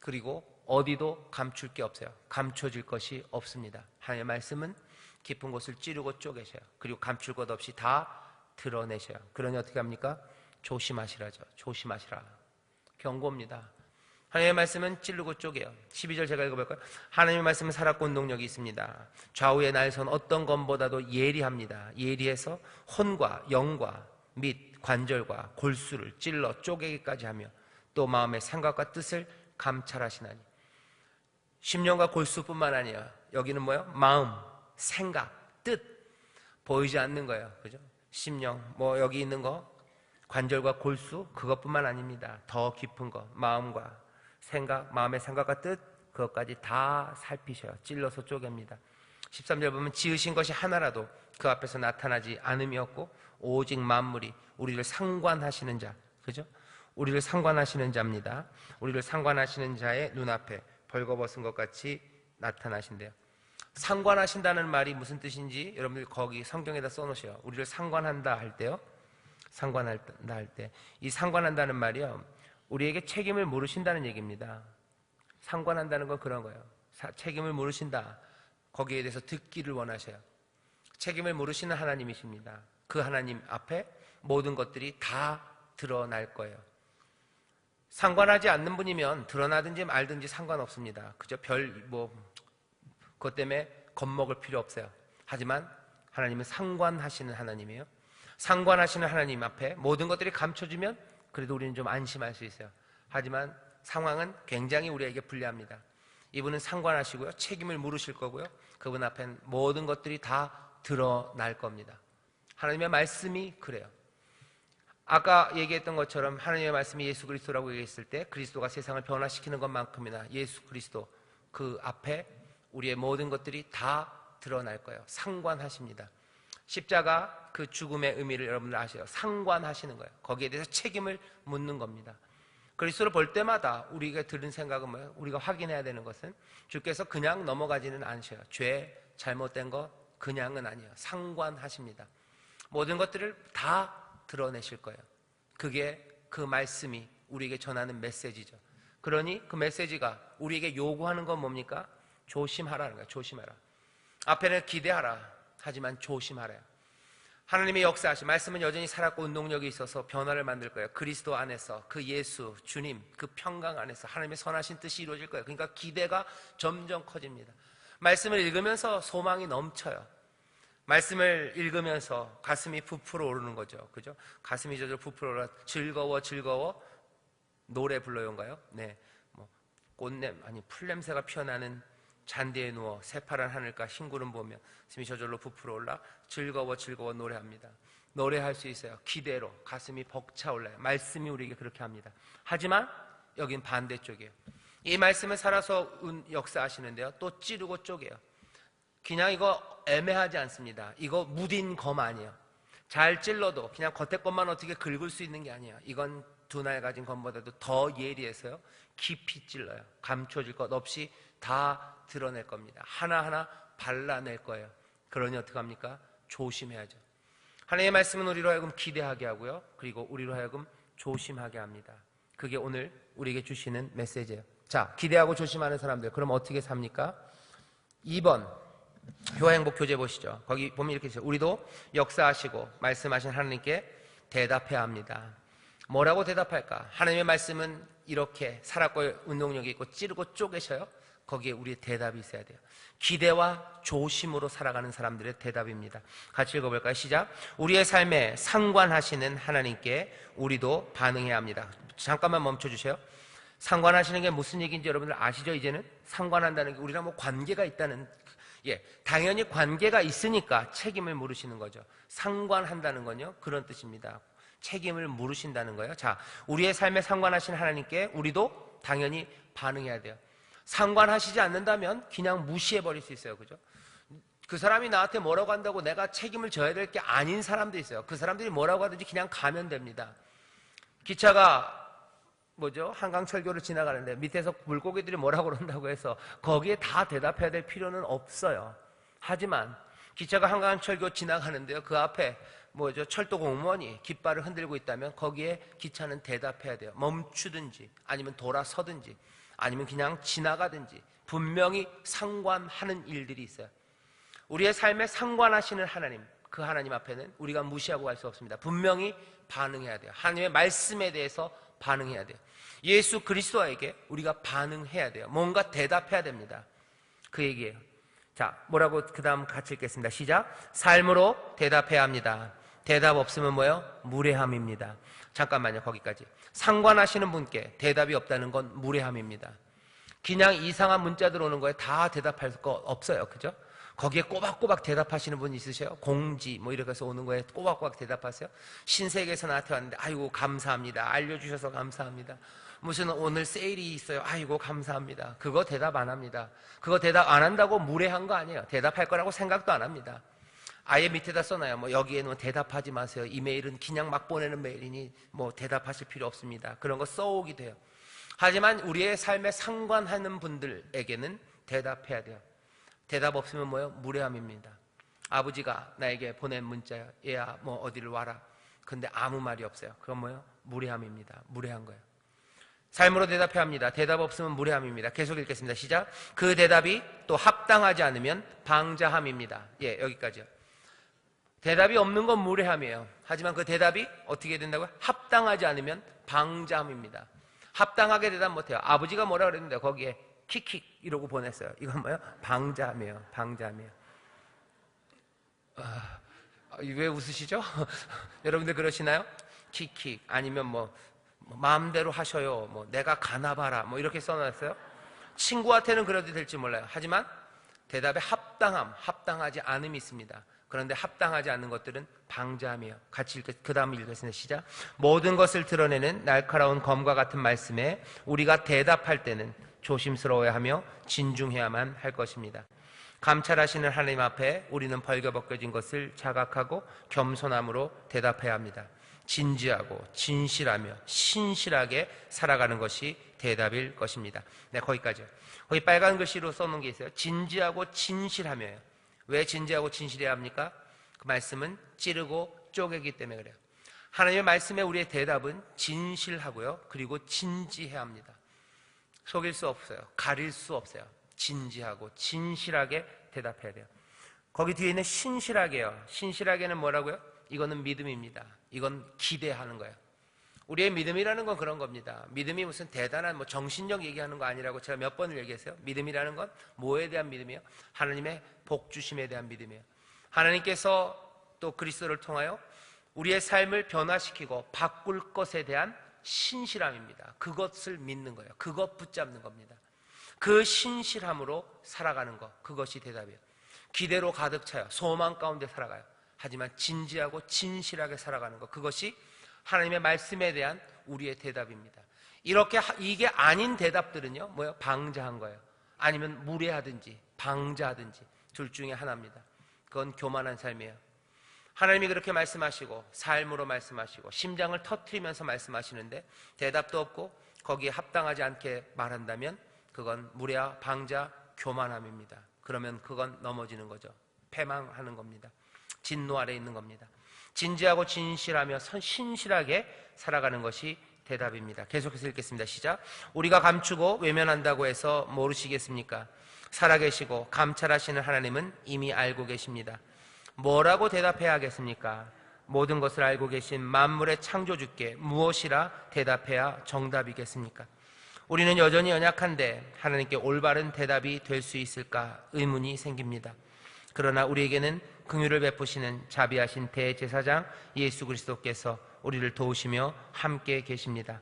그리고 어디도 감출 게 없어요. 감춰질 것이 없습니다. 하나님의 말씀은 깊은 곳을 찌르고 쪼개셔요. 그리고 감출 것 없이 다 드러내셔요. 그러니 어떻게 합니까? 조심하시라죠. 조심하시라. 경고입니다. 하나님의 말씀은 찌르고 쪼개요. 12절 제가 읽어볼까요? 하나님의 말씀은 살았고 운동력이 있습니다. 좌우의 날선 어떤 검보다도 예리합니다. 예리해서 혼과 영과 및 관절과 골수를 찔러 쪼개기까지 하며 또 마음의 생각과 뜻을 감찰하시나니. 심령과 골수뿐만 아니라 여기는 뭐예요? 마음, 생각, 뜻 보이지 않는 거예요. 그죠? 심령, 여기 있는 거 관절과 골수 그것뿐만 아닙니다. 더 깊은 거 마음과 생각, 마음의 생각과 뜻 그것까지 다 살피셔요. 찔러서 쪼갭니다. 13절 보면 지으신 것이 하나라도 그 앞에서 나타나지 않음이었고 오직 만물이 우리를 상관하시는 자, 그죠? 우리를 상관하시는 자입니다. 우리를 상관하시는 자의 눈앞에 벌거벗은 것 같이 나타나신대요. 상관하신다는 말이 무슨 뜻인지 여러분들 거기 성경에다 써놓으세요. 우리를 상관한다 할 때요. 상관한다 할 때 이 상관한다는 말이요, 우리에게 책임을 물으신다는 얘기입니다. 상관한다는 건 그런 거예요. 책임을 물으신다. 거기에 대해서 듣기를 원하셔요. 책임을 물으시는 하나님이십니다. 그 하나님 앞에 모든 것들이 다 드러날 거예요. 상관하지 않는 분이면 드러나든지 말든지 상관없습니다. 그저 그것 때문에 겁먹을 필요 없어요. 하지만 하나님은 상관하시는 하나님이에요. 상관하시는 하나님 앞에 모든 것들이 감춰지면 그래도 우리는 좀 안심할 수 있어요. 하지만 상황은 굉장히 우리에게 불리합니다. 이분은 상관하시고요, 책임을 물으실 거고요, 그분 앞엔 모든 것들이 다 드러날 겁니다. 하나님의 말씀이 그래요. 아까 얘기했던 것처럼 하나님의 말씀이 예수 그리스도라고 얘기했을 때 그리스도가 세상을 변화시키는 것만큼이나 예수 그리스도 그 앞에 우리의 모든 것들이 다 드러날 거예요. 상관하십니다. 십자가 그 죽음의 의미를 여러분들 아셔요. 상관하시는 거예요. 거기에 대해서 책임을 묻는 겁니다. 그리스도를 볼 때마다 우리가 들은 생각은 뭐예요? 우리가 확인해야 되는 것은 주께서 그냥 넘어가지는 않으셔요. 죄, 잘못된 것 그냥은 아니에요. 상관하십니다. 모든 것들을 다 드러내실 거예요. 그게 그 말씀이 우리에게 전하는 메시지죠. 그러니 그 메시지가 우리에게 요구하는 건 뭡니까? 조심하라는 거예요. 조심하라. 앞에는 기대하라. 하지만 조심하래요. 하나님의 역사하신 말씀은 여전히 살았고 운동력이 있어서 변화를 만들 거예요. 그리스도 안에서 그 예수, 주님, 그 평강 안에서 하나님의 선하신 뜻이 이루어질 거예요. 그러니까 기대가 점점 커집니다. 말씀을 읽으면서 소망이 넘쳐요. 말씀을 읽으면서 가슴이 부풀어 오르는 거죠. 그죠? 가슴이 저절로 부풀어 오르 즐거워 즐거워 노래 불러요인가요? 네. 풀냄새가 피어나는 잔디에 누워 새파란 하늘과 흰 구름 보며 가슴이 저절로 부풀어 올라 즐거워 즐거워 노래합니다. 노래할 수 있어요. 기대로 가슴이 벅차올라요. 말씀이 우리에게 그렇게 합니다. 하지만 여긴 반대쪽이에요. 이 말씀은 살아서 역사하시는데요, 또 찌르고 쪼개요. 그냥 이거 애매하지 않습니다. 이거 무딘 검 아니에요. 잘 찔러도 그냥 겉에 것만 어떻게 긁을 수 있는 게 아니에요. 이건 두 날 가진 검보다도 더 예리해서요, 깊이 찔러요. 감춰질 것 없이 다 드러낼 겁니다. 하나하나 발라낼 거예요. 그러니 어떻게 합니까? 조심해야죠. 하나님의 말씀은 우리로 하여금 기대하게 하고요, 그리고 우리로 하여금 조심하게 합니다. 그게 오늘 우리에게 주시는 메시지예요. 자, 기대하고 조심하는 사람들, 그럼 어떻게 삽니까? 2번 교회행복 교재 보시죠. 거기 보면 이렇게 있어요. 우리도 역사하시고 말씀하신 하나님께 대답해야 합니다. 뭐라고 대답할까? 하나님의 말씀은 이렇게 살았고 운동력이 있고 찌르고 쪼개셔요. 거기에 우리의 대답이 있어야 돼요. 기대와 조심으로 살아가는 사람들의 대답입니다. 같이 읽어볼까요? 시작. 우리의 삶에 상관하시는 하나님께 우리도 반응해야 합니다. 잠깐만 멈춰주세요. 상관하시는 게 무슨 얘기인지 여러분들 아시죠? 이제는 상관한다는 게 우리랑 뭐 관계가 있다는, 당연히 관계가 있으니까 책임을 물으시는 거죠. 상관한다는 건요, 그런 뜻입니다. 책임을 물으신다는 거예요. 자, 우리의 삶에 상관하신 하나님께 우리도 당연히 반응해야 돼요. 상관하시지 않는다면 그냥 무시해버릴 수 있어요. 그죠? 그 사람이 나한테 뭐라고 한다고 내가 책임을 져야 될 게 아닌 사람도 있어요. 그 사람들이 뭐라고 하든지 그냥 가면 됩니다. 기차가 한강철교를 지나가는데 밑에서 물고기들이 뭐라고 그런다고 해서 거기에 다 대답해야 될 필요는 없어요. 하지만 기차가 한강철교 지나가는데요, 그 앞에 철도 공무원이 깃발을 흔들고 있다면 거기에 기차는 대답해야 돼요. 멈추든지 아니면 돌아서든지 아니면 그냥 지나가든지 분명히 상관하는 일들이 있어요. 우리의 삶에 상관하시는 하나님, 그 하나님 앞에는 우리가 무시하고 갈 수 없습니다. 분명히 반응해야 돼요. 하나님의 말씀에 대해서 반응해야 돼요. 예수 그리스도에게 우리가 반응해야 돼요. 뭔가 대답해야 됩니다. 그 얘기예요. 자, 뭐라고 그 다음 같이 읽겠습니다. 시작. 삶으로 대답해야 합니다. 대답 없으면 뭐예요? 무례함입니다. 잠깐만요, 거기까지. 상관하시는 분께 대답이 없다는 건 무례함입니다. 그냥 이상한 문자 들어오는 거에 다 대답할 거 없어요. 그죠? 거기에 꼬박꼬박 대답하시는 분 있으세요? 공지 이렇게 해서 오는 거에 꼬박꼬박 대답하세요? 신세계에서 나한테 왔는데 아이고 감사합니다. 알려주셔서 감사합니다. 무슨 오늘 세일이 있어요. 아이고 감사합니다. 그거 대답 안 합니다. 그거 대답 안 한다고 무례한 거 아니에요. 대답할 거라고 생각도 안 합니다. 아예 밑에다 써놔요. 여기에는 대답하지 마세요. 이 메일은 그냥 막 보내는 메일이니 대답하실 필요 없습니다. 그런 거 써오기도 해요. 하지만 우리의 삶에 상관하는 분들에게는 대답해야 돼요. 대답 없으면 무례함입니다. 아버지가 나에게 보낸 문자야. 얘야 어디를 와라. 근데 아무 말이 없어요. 그건 무례함입니다. 무례한 거예요. 삶으로 대답해야 합니다. 대답 없으면 무례함입니다. 계속 읽겠습니다. 시작. 그 대답이 또 합당하지 않으면 방자함입니다. 여기까지요. 대답이 없는 건 무례함이에요. 하지만 그 대답이 어떻게 된다고요? 합당하지 않으면 방자함입니다. 합당하게 대답 못해요. 아버지가 뭐라 그랬는데 거기에 킥킥 이러고 보냈어요. 이건 방자함이에요. 방자함이에요. 왜 웃으시죠? 여러분들 그러시나요? 킥킥 아니면 마음대로 하셔요. 내가 가나봐라 이렇게 써놨어요. 친구한테는 그래도 될지 몰라요. 하지만 대답에 합당하지 않음이 있습니다. 그런데 합당하지 않는 것들은 방자함이에요. 같이 그 다음 읽겠습니다. 시작. 모든 것을 드러내는 날카로운 검과 같은 말씀에 우리가 대답할 때는 조심스러워야 하며 진중해야만 할 것입니다. 감찰하시는 하나님 앞에 우리는 벌거벗겨진 것을 자각하고 겸손함으로 대답해야 합니다. 진지하고 진실하며 신실하게 살아가는 것이 대답일 것입니다. 네, 거기까지요. 거기 빨간 글씨로 써놓은 게 있어요. 진지하고 진실하며요. 왜 진지하고 진실해야 합니까? 그 말씀은 찌르고 쪼개기 때문에 그래요. 하나님의 말씀에 우리의 대답은 진실하고요. 그리고 진지해야 합니다. 속일 수 없어요. 가릴 수 없어요. 진지하고 진실하게 대답해야 돼요. 거기 뒤에 있는 신실하게요. 신실하게는 뭐라고요? 이거는 믿음입니다. 이건 기대하는 거예요. 우리의 믿음이라는 건 그런 겁니다. 믿음이 무슨 대단한 정신력 얘기하는 거 아니라고 제가 몇 번을 얘기했어요. 믿음이라는 건 뭐에 대한 믿음이에요? 하나님의 복주심에 대한 믿음이에요. 하나님께서 또 그리스도를 통하여 우리의 삶을 변화시키고 바꿀 것에 대한 신실함입니다. 그것을 믿는 거예요. 그것 붙잡는 겁니다. 그 신실함으로 살아가는 것, 그것이 대답이에요. 기대로 가득 차요. 소망 가운데 살아가요. 하지만 진지하고 진실하게 살아가는 것, 그것이 하나님의 말씀에 대한 우리의 대답입니다. 이게 아닌 대답들은요, 방자한 거예요. 아니면 무례하든지 방자하든지 둘 중에 하나입니다. 그건 교만한 삶이에요. 하나님이 그렇게 말씀하시고 삶으로 말씀하시고 심장을 터뜨리면서 말씀하시는데 대답도 없고 거기에 합당하지 않게 말한다면 그건 무례와 방자, 교만함입니다. 그러면 그건 넘어지는 거죠. 패망하는 겁니다. 진노 아래 있는 겁니다. 진지하고 진실하며 신실하게 살아가는 것이 대답입니다. 계속해서 읽겠습니다. 시작. 우리가 감추고 외면한다고 해서 모르시겠습니까? 살아계시고 감찰하시는 하나님은 이미 알고 계십니다. 뭐라고 대답해야 하겠습니까? 모든 것을 알고 계신 만물의 창조주께 무엇이라 대답해야 정답이겠습니까? 우리는 여전히 연약한데 하나님께 올바른 대답이 될 수 있을까 의문이 생깁니다. 그러나 우리에게는 긍휼을 베푸시는 자비하신 대제사장 예수 그리스도께서 우리를 도우시며 함께 계십니다.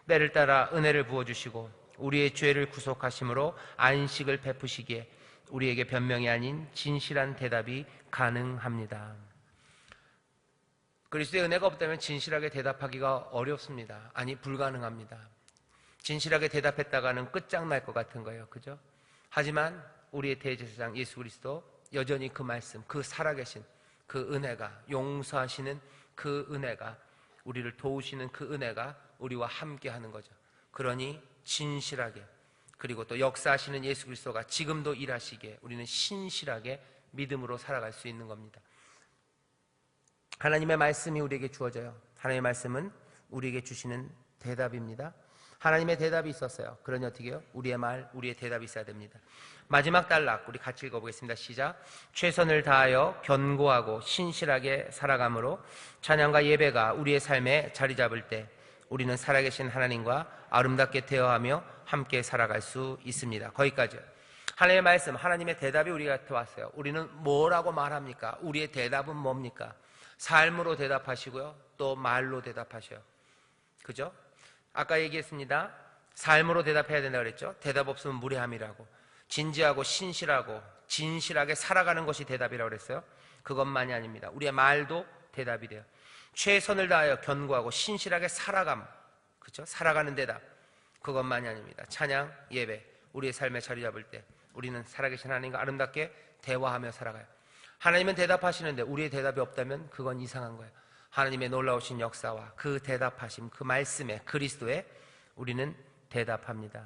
때를 따라 은혜를 부어주시고 우리의 죄를 구속하심으로 안식을 베푸시기에 우리에게 변명이 아닌 진실한 대답이 가능합니다. 그리스도의 은혜가 없다면 진실하게 대답하기가 어렵습니다. 아니, 불가능합니다. 진실하게 대답했다가는 끝장날 것 같은 거예요. 그죠? 하지만 우리의 대제사장 예수 그리스도 여전히 그 말씀, 그 살아계신 그 은혜가, 용서하시는 그 은혜가, 우리를 도우시는 그 은혜가 우리와 함께 하는 거죠. 그러니 진실하게, 그리고 또 역사하시는 예수 그리스도가 지금도 일하시기에 우리는 신실하게 믿음으로 살아갈 수 있는 겁니다. 하나님의 말씀이 우리에게 주어져요. 하나님의 말씀은 우리에게 주시는 대답입니다. 하나님의 대답이 있었어요. 그러니 어떻게 해요? 우리의 말, 우리의 대답이 있어야 됩니다. 마지막 단락 우리 같이 읽어보겠습니다. 시작. 최선을 다하여 견고하고 신실하게 살아감으로 찬양과 예배가 우리의 삶에 자리 잡을 때 우리는 살아계신 하나님과 아름답게 대화하며 함께 살아갈 수 있습니다. 거기까지요. 하나님의 말씀, 하나님의 대답이 우리한테 왔어요. 우리는 뭐라고 말합니까? 우리의 대답은 뭡니까? 삶으로 대답하시고요, 또 말로 대답하셔요. 그죠? 아까 얘기했습니다. 삶으로 대답해야 된다고 그랬죠. 대답 없으면 무례함이라고. 진지하고 신실하고 진실하게 살아가는 것이 대답이라고 그랬어요. 그것만이 아닙니다. 우리의 말도 대답이 돼요. 최선을 다하여 견고하고 신실하게 살아감, 그렇죠? 살아가는 대답, 그것만이 아닙니다. 찬양, 예배, 우리의 삶에 자리 잡을 때 우리는 살아계신 하나님과 아름답게 대화하며 살아가요. 하나님은 대답하시는데 우리의 대답이 없다면 그건 이상한 거예요. 하나님의 놀라우신 역사와 그 대답하심, 그 말씀에, 그리스도에 우리는 대답합니다.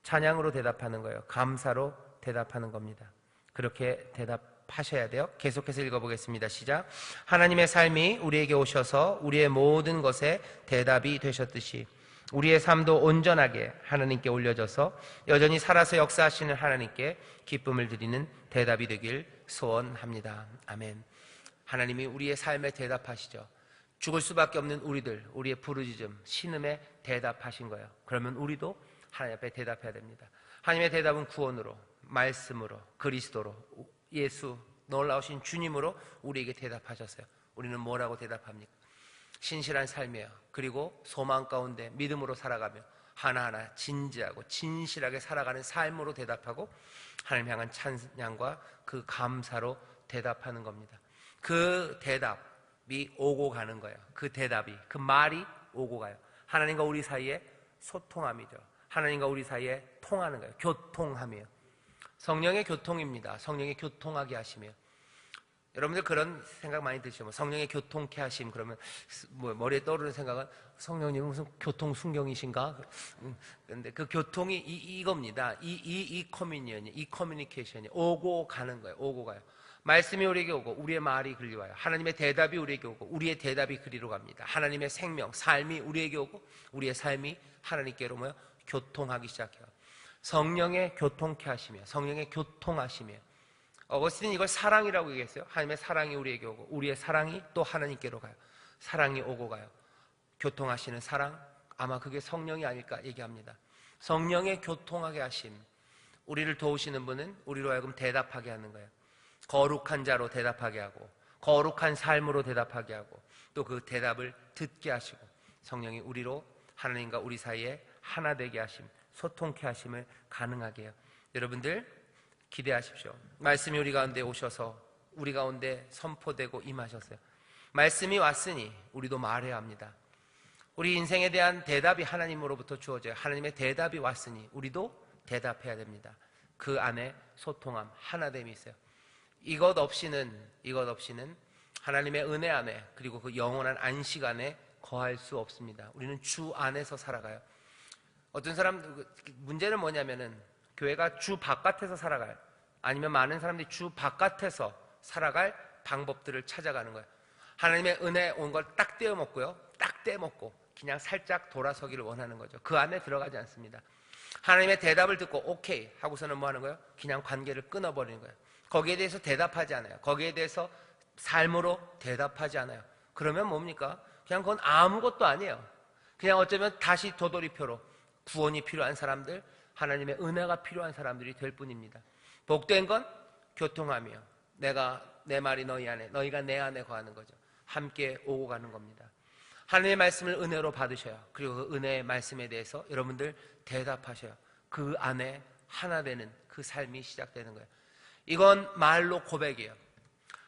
찬양으로 대답하는 거예요. 감사로 대답하는 겁니다. 그렇게 대답하셔야 돼요. 계속해서 읽어보겠습니다. 시작. 하나님의 삶이 우리에게 오셔서 우리의 모든 것에 대답이 되셨듯이 우리의 삶도 온전하게 하나님께 올려져서 여전히 살아서 역사하시는 하나님께 기쁨을 드리는 대답이 되길 소원합니다. 아멘. 하나님이 우리의 삶에 대답하시죠. 죽을 수밖에 없는 우리들, 우리의 부르짖음, 신음에 대답하신 거예요. 그러면 우리도 하나님 앞에 대답해야 됩니다. 하나님의 대답은 구원으로, 말씀으로, 그리스도로, 예수, 놀라우신 주님으로 우리에게 대답하셨어요. 우리는 뭐라고 대답합니까? 신실한 삶이에요. 그리고 소망 가운데 믿음으로 살아가며 하나하나 진지하고 진실하게 살아가는 삶으로 대답하고 하나님 향한 찬양과 그 감사로 대답하는 겁니다. 그 대답이 오고 가는 거예요. 그 대답이, 그 말이 오고 가요. 하나님과 우리 사이에 소통함이죠. 하나님과 우리 사이에 통하는 거예요. 교통함이에요. 성령의 교통입니다. 성령의 교통하게 하시며. 여러분들 그런 생각 많이 드시죠? 성령의 교통케 하심, 그러면 머리에 떠오르는 생각은 성령님은 무슨 교통 순경이신가? 근데 그 교통이 이겁니다. 이 커뮤니언이, 이 커뮤니케이션이 오고 가는 거예요. 오고 가요. 말씀이 우리에게 오고 우리의 말이 그리 와요. 하나님의 대답이 우리에게 오고 우리의 대답이 그리로 갑니다. 하나님의 생명, 삶이 우리에게 오고 우리의 삶이 하나님께로 모여 교통하기 시작해요. 성령의 교통케 하시며, 성령의 교통하시며. 어거스틴이 이걸 사랑이라고 얘기했어요. 하나님의 사랑이 우리에게 오고 우리의 사랑이 또 하나님께로 가요. 사랑이 오고 가요. 교통하시는 사랑, 아마 그게 성령이 아닐까 얘기합니다. 성령의 교통하게 하심, 우리를 도우시는 분은 우리로 하여금 대답하게 하는 거예요. 거룩한 자로 대답하게 하고 거룩한 삶으로 대답하게 하고 또 그 대답을 듣게 하시고 성령이 우리로 하나님과 우리 사이에 하나 되게 하심, 소통케 하심을 가능하게 해요. 여러분들 기대하십시오. 말씀이 우리 가운데 오셔서 우리 가운데 선포되고 임하셨어요. 말씀이 왔으니 우리도 말해야 합니다. 우리 인생에 대한 대답이 하나님으로부터 주어져요. 하나님의 대답이 왔으니 우리도 대답해야 됩니다. 그 안에 소통함, 하나됨이 있어요. 이것 없이는 하나님의 은혜 안에, 그리고 그 영원한 안식 안에 거할 수 없습니다. 우리는 주 안에서 살아가요. 어떤 사람, 문제는 뭐냐면은 교회가 주 바깥에서 살아가요. 아니면 많은 사람들이 주 바깥에서 살아갈 방법들을 찾아가는 거예요. 하나님의 은혜 온 걸 딱 떼어 먹고요, 딱 떼먹고 그냥 살짝 돌아서기를 원하는 거죠. 그 안에 들어가지 않습니다. 하나님의 대답을 듣고 오케이 하고서는 뭐 하는 거예요? 그냥 관계를 끊어버리는 거예요. 거기에 대해서 대답하지 않아요. 거기에 대해서 삶으로 대답하지 않아요. 그러면 뭡니까? 그냥 그건 아무것도 아니에요. 그냥 어쩌면 다시 도돌이표로 구원이 필요한 사람들, 하나님의 은혜가 필요한 사람들이 될 뿐입니다. 복된 건 교통하며 내가 내 말이 너희 안에, 너희가 내 안에 거하는 거죠. 함께 오고 가는 겁니다. 하나님의 말씀을 은혜로 받으셔요. 그리고 그 은혜의 말씀에 대해서 여러분들 대답하셔요. 그 안에 하나 되는 그 삶이 시작되는 거예요. 이건 말로 고백이에요.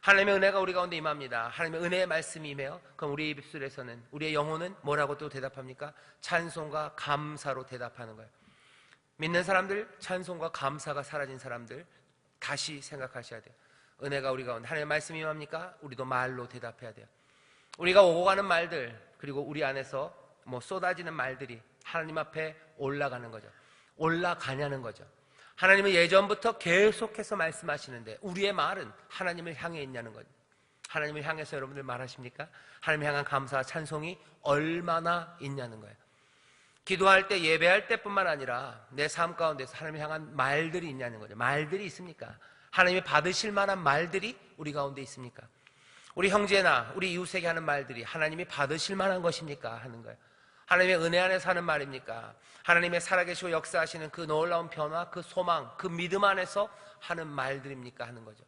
하나님의 은혜가 우리 가운데 임합니다. 하나님의 은혜의 말씀이 임해요. 그럼 우리 입술에서는, 우리의 영혼은 뭐라고 또 대답합니까? 찬송과 감사로 대답하는 거예요. 믿는 사람들, 찬송과 감사가 사라진 사람들 다시 생각하셔야 돼요. 은혜가 우리 가운데, 하나님의 말씀이 임합니까? 우리도 말로 대답해야 돼요. 우리가 오고 가는 말들, 그리고 우리 안에서 쏟아지는 말들이 하나님 앞에 올라가는 거죠. 올라가냐는 거죠. 하나님은 예전부터 계속해서 말씀하시는데 우리의 말은 하나님을 향해 있냐는 거죠. 하나님을 향해서 여러분들 말하십니까? 하나님을 향한 감사와 찬송이 얼마나 있냐는 거예요. 기도할 때, 예배할 때뿐만 아니라 내 삶 가운데서 하나님을 향한 말들이 있냐는 거죠. 말들이 있습니까? 하나님이 받으실 만한 말들이 우리 가운데 있습니까? 우리 형제나 우리 이웃에게 하는 말들이 하나님이 받으실 만한 것입니까? 하는 거예요. 하나님의 은혜 안에서 하는 말입니까? 하나님의 살아계시고 역사하시는 그 놀라운 변화, 그 소망, 그 믿음 안에서 하는 말들입니까? 하는 거죠.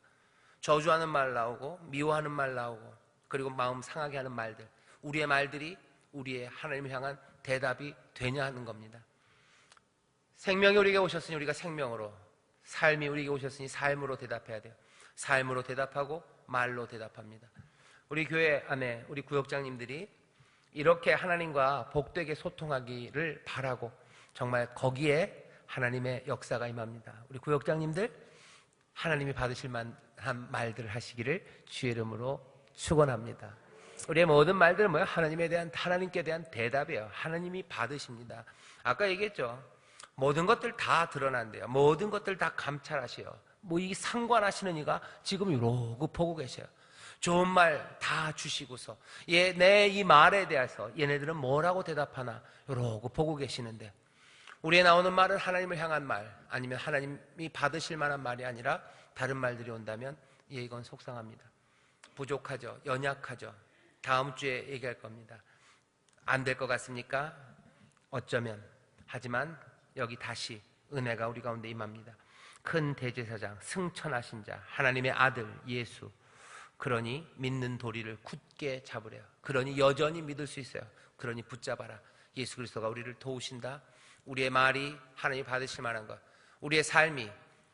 저주하는 말 나오고 미워하는 말 나오고 그리고 마음 상하게 하는 말들, 우리의 말들이 우리의 하나님을 향한 대답이 되냐 하는 겁니다. 생명이 우리에게 오셨으니 우리가 생명으로, 삶이 우리에게 오셨으니 삶으로 대답해야 돼요. 삶으로 대답하고 말로 대답합니다. 우리 교회 안에 우리 구역장님들이 이렇게 하나님과 복되게 소통하기를 바라고 정말 거기에 하나님의 역사가 임합니다. 우리 구역장님들 하나님이 받으실 만한 말들을 하시기를 주의 이름으로 축원합니다. 우리의 모든 말들은 뭐예요? 하나님께 대한 대답이에요. 하나님이 받으십니다. 아까 얘기했죠. 모든 것들 다 드러난대요. 모든 것들 다 감찰하셔요. 이 상관하시는 이가 지금 이러고 보고 계셔요. 좋은 말 다 주시고서 내 이 말에 대해서 얘네들은 뭐라고 대답하나 이러고 보고 계시는데 우리의 나오는 말은 하나님을 향한 말 아니면 하나님이 받으실 만한 말이 아니라 다른 말들이 온다면 이건 속상합니다. 부족하죠. 연약하죠. 다음 주에 얘기할 겁니다. 안 될 것 같습니까? 어쩌면. 하지만 여기 다시 은혜가 우리 가운데 임합니다. 큰 대제사장, 승천하신 자, 하나님의 아들 예수. 그러니 믿는 도리를 굳게 잡으래요. 그러니 여전히 믿을 수 있어요. 그러니 붙잡아라. 예수 그리스도가 우리를 도우신다. 우리의 말이 하나님이 받으실 만한 것, 우리의 삶이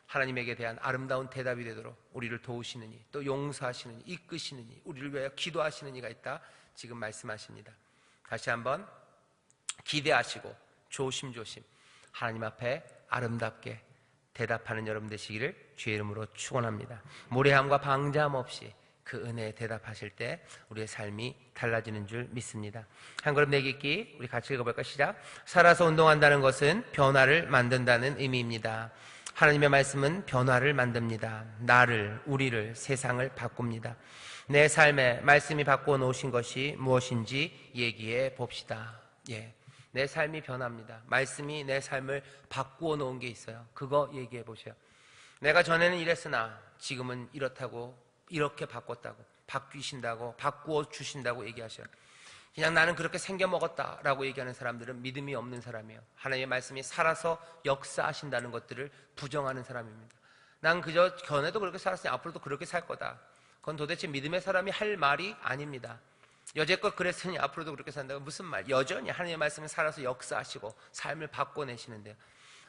하나님에게 대한 아름다운 대답이 되도록 우리를 도우시느니, 또 용서하시느니, 이끄시느니, 우리를 위하여 기도하시는 이가 있다. 지금 말씀하십니다. 다시 한번 기대하시고 조심조심 하나님 앞에 아름답게 대답하는 여러분 되시기를 주의 이름으로 축원합니다. 무례함과 방자함 없이 그 은혜에 대답하실 때 우리의 삶이 달라지는 줄 믿습니다. 한 걸음 내딛기 우리 같이 읽어볼까? 시작. 살아서 운동한다는 것은 변화를 만든다는 의미입니다. 하나님의 말씀은 변화를 만듭니다. 나를, 우리를, 세상을 바꿉니다. 내 삶에 말씀이 바꾸어 놓으신 것이 무엇인지 얘기해 봅시다. 내 삶이 변합니다. 말씀이 내 삶을 바꾸어 놓은 게 있어요. 그거 얘기해 보세요. 내가 전에는 이랬으나 지금은 이렇다고, 이렇게 바꿨다고, 바뀌신다고, 바꾸어 주신다고 얘기하셔요. 그냥 나는 그렇게 생겨 먹었다라고 얘기하는 사람들은 믿음이 없는 사람이에요. 하나님의 말씀이 살아서 역사하신다는 것들을 부정하는 사람입니다. 난 그저 전에도 그렇게 살았으니 앞으로도 그렇게 살 거다. 그건 도대체 믿음의 사람이 할 말이 아닙니다. 여태껏 그랬으니 앞으로도 그렇게 산다고 무슨 말? 여전히 하나님의 말씀은 살아서 역사하시고 삶을 바꿔내시는데요.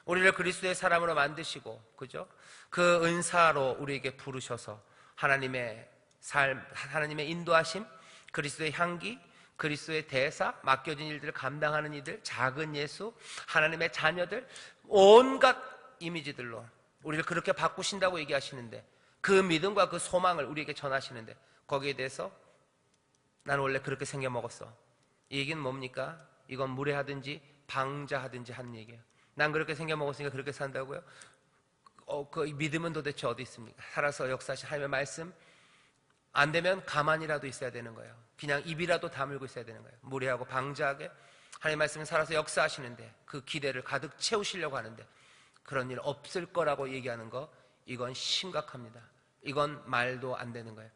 우리를 그리스도의 사람으로 만드시고, 그죠? 그 은사로 우리에게 부르셔서 하나님의 삶, 하나님의 인도하심, 그리스도의 향기, 그리스도의 대사, 맡겨진 일들을 감당하는 이들, 작은 예수, 하나님의 자녀들, 온갖 이미지들로 우리를 그렇게 바꾸신다고 얘기하시는데, 그 믿음과 그 소망을 우리에게 전하시는데, 거기에 대해서 나는 원래 그렇게 생겨 먹었어. 이 얘기는 뭡니까? 이건 무례하든지 방자하든지 하는 얘기예요. 난 그렇게 생겨 먹었으니까 그렇게 산다고요? 그 믿음은 도대체 어디 있습니까? 살아서 역사하신 하나님의 말씀 안 되면 가만히라도 있어야 되는 거예요. 그냥 입이라도 다물고 있어야 되는 거예요. 무례하고 방자하게 하나님의 말씀은 살아서 역사하시는데 그 기대를 가득 채우시려고 하는데 그런 일 없을 거라고 얘기하는 거, 이건 심각합니다. 이건 말도 안 되는 거예요.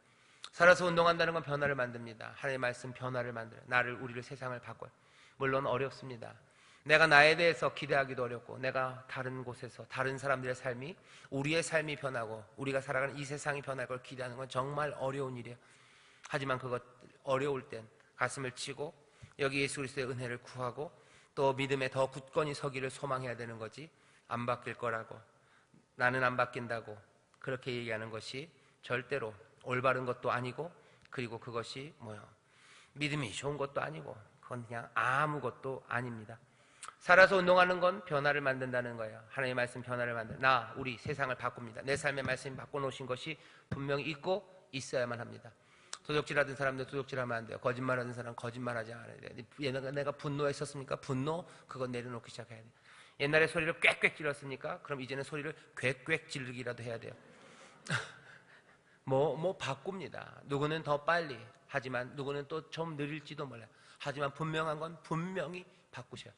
살아서 운동한다는 건 변화를 만듭니다. 하나님의 말씀 변화를 만들어요. 우리를 세상을 바꿔요. 물론 어렵습니다. 내가 나에 대해서 기대하기도 어렵고, 내가 다른 곳에서 다른 사람들의 삶이, 우리의 삶이 변하고 우리가 살아가는 이 세상이 변할 걸 기대하는 건 정말 어려운 일이에요. 하지만 그것 어려울 땐 가슴을 치고 여기 예수 그리스도의 은혜를 구하고 또 믿음에 더 굳건히 서기를 소망해야 되는 거지, 안 바뀔 거라고, 나는 안 바뀐다고 그렇게 얘기하는 것이 절대로 올바른 것도 아니고, 그리고 그것이 믿음이 좋은 것도 아니고, 그건 그냥 아무것도 아닙니다. 살아서 운동하는 건 변화를 만든다는 거예요. 하나님의 말씀 변화를 우리 세상을 바꿉니다. 내 삶의 말씀이 바꿔놓으신 것이 분명히 있고 있어야만 합니다. 도적질하던 사람들 도적질하면 안 돼요. 거짓말하던 사람 거짓말하지 않아야 돼요. 내가 분노했었습니까? 분노, 그건 내려놓기 시작해야 돼요. 옛날에 소리를 꽥꽥 질렀습니까? 그럼 이제는 소리를 꽥꽥 지르기라도 해야 돼요. 바꿉니다. 누구는 더 빨리, 하지만 누구는 또 좀 느릴지도 몰라요. 하지만 분명한 건 분명히 바꾸셔요.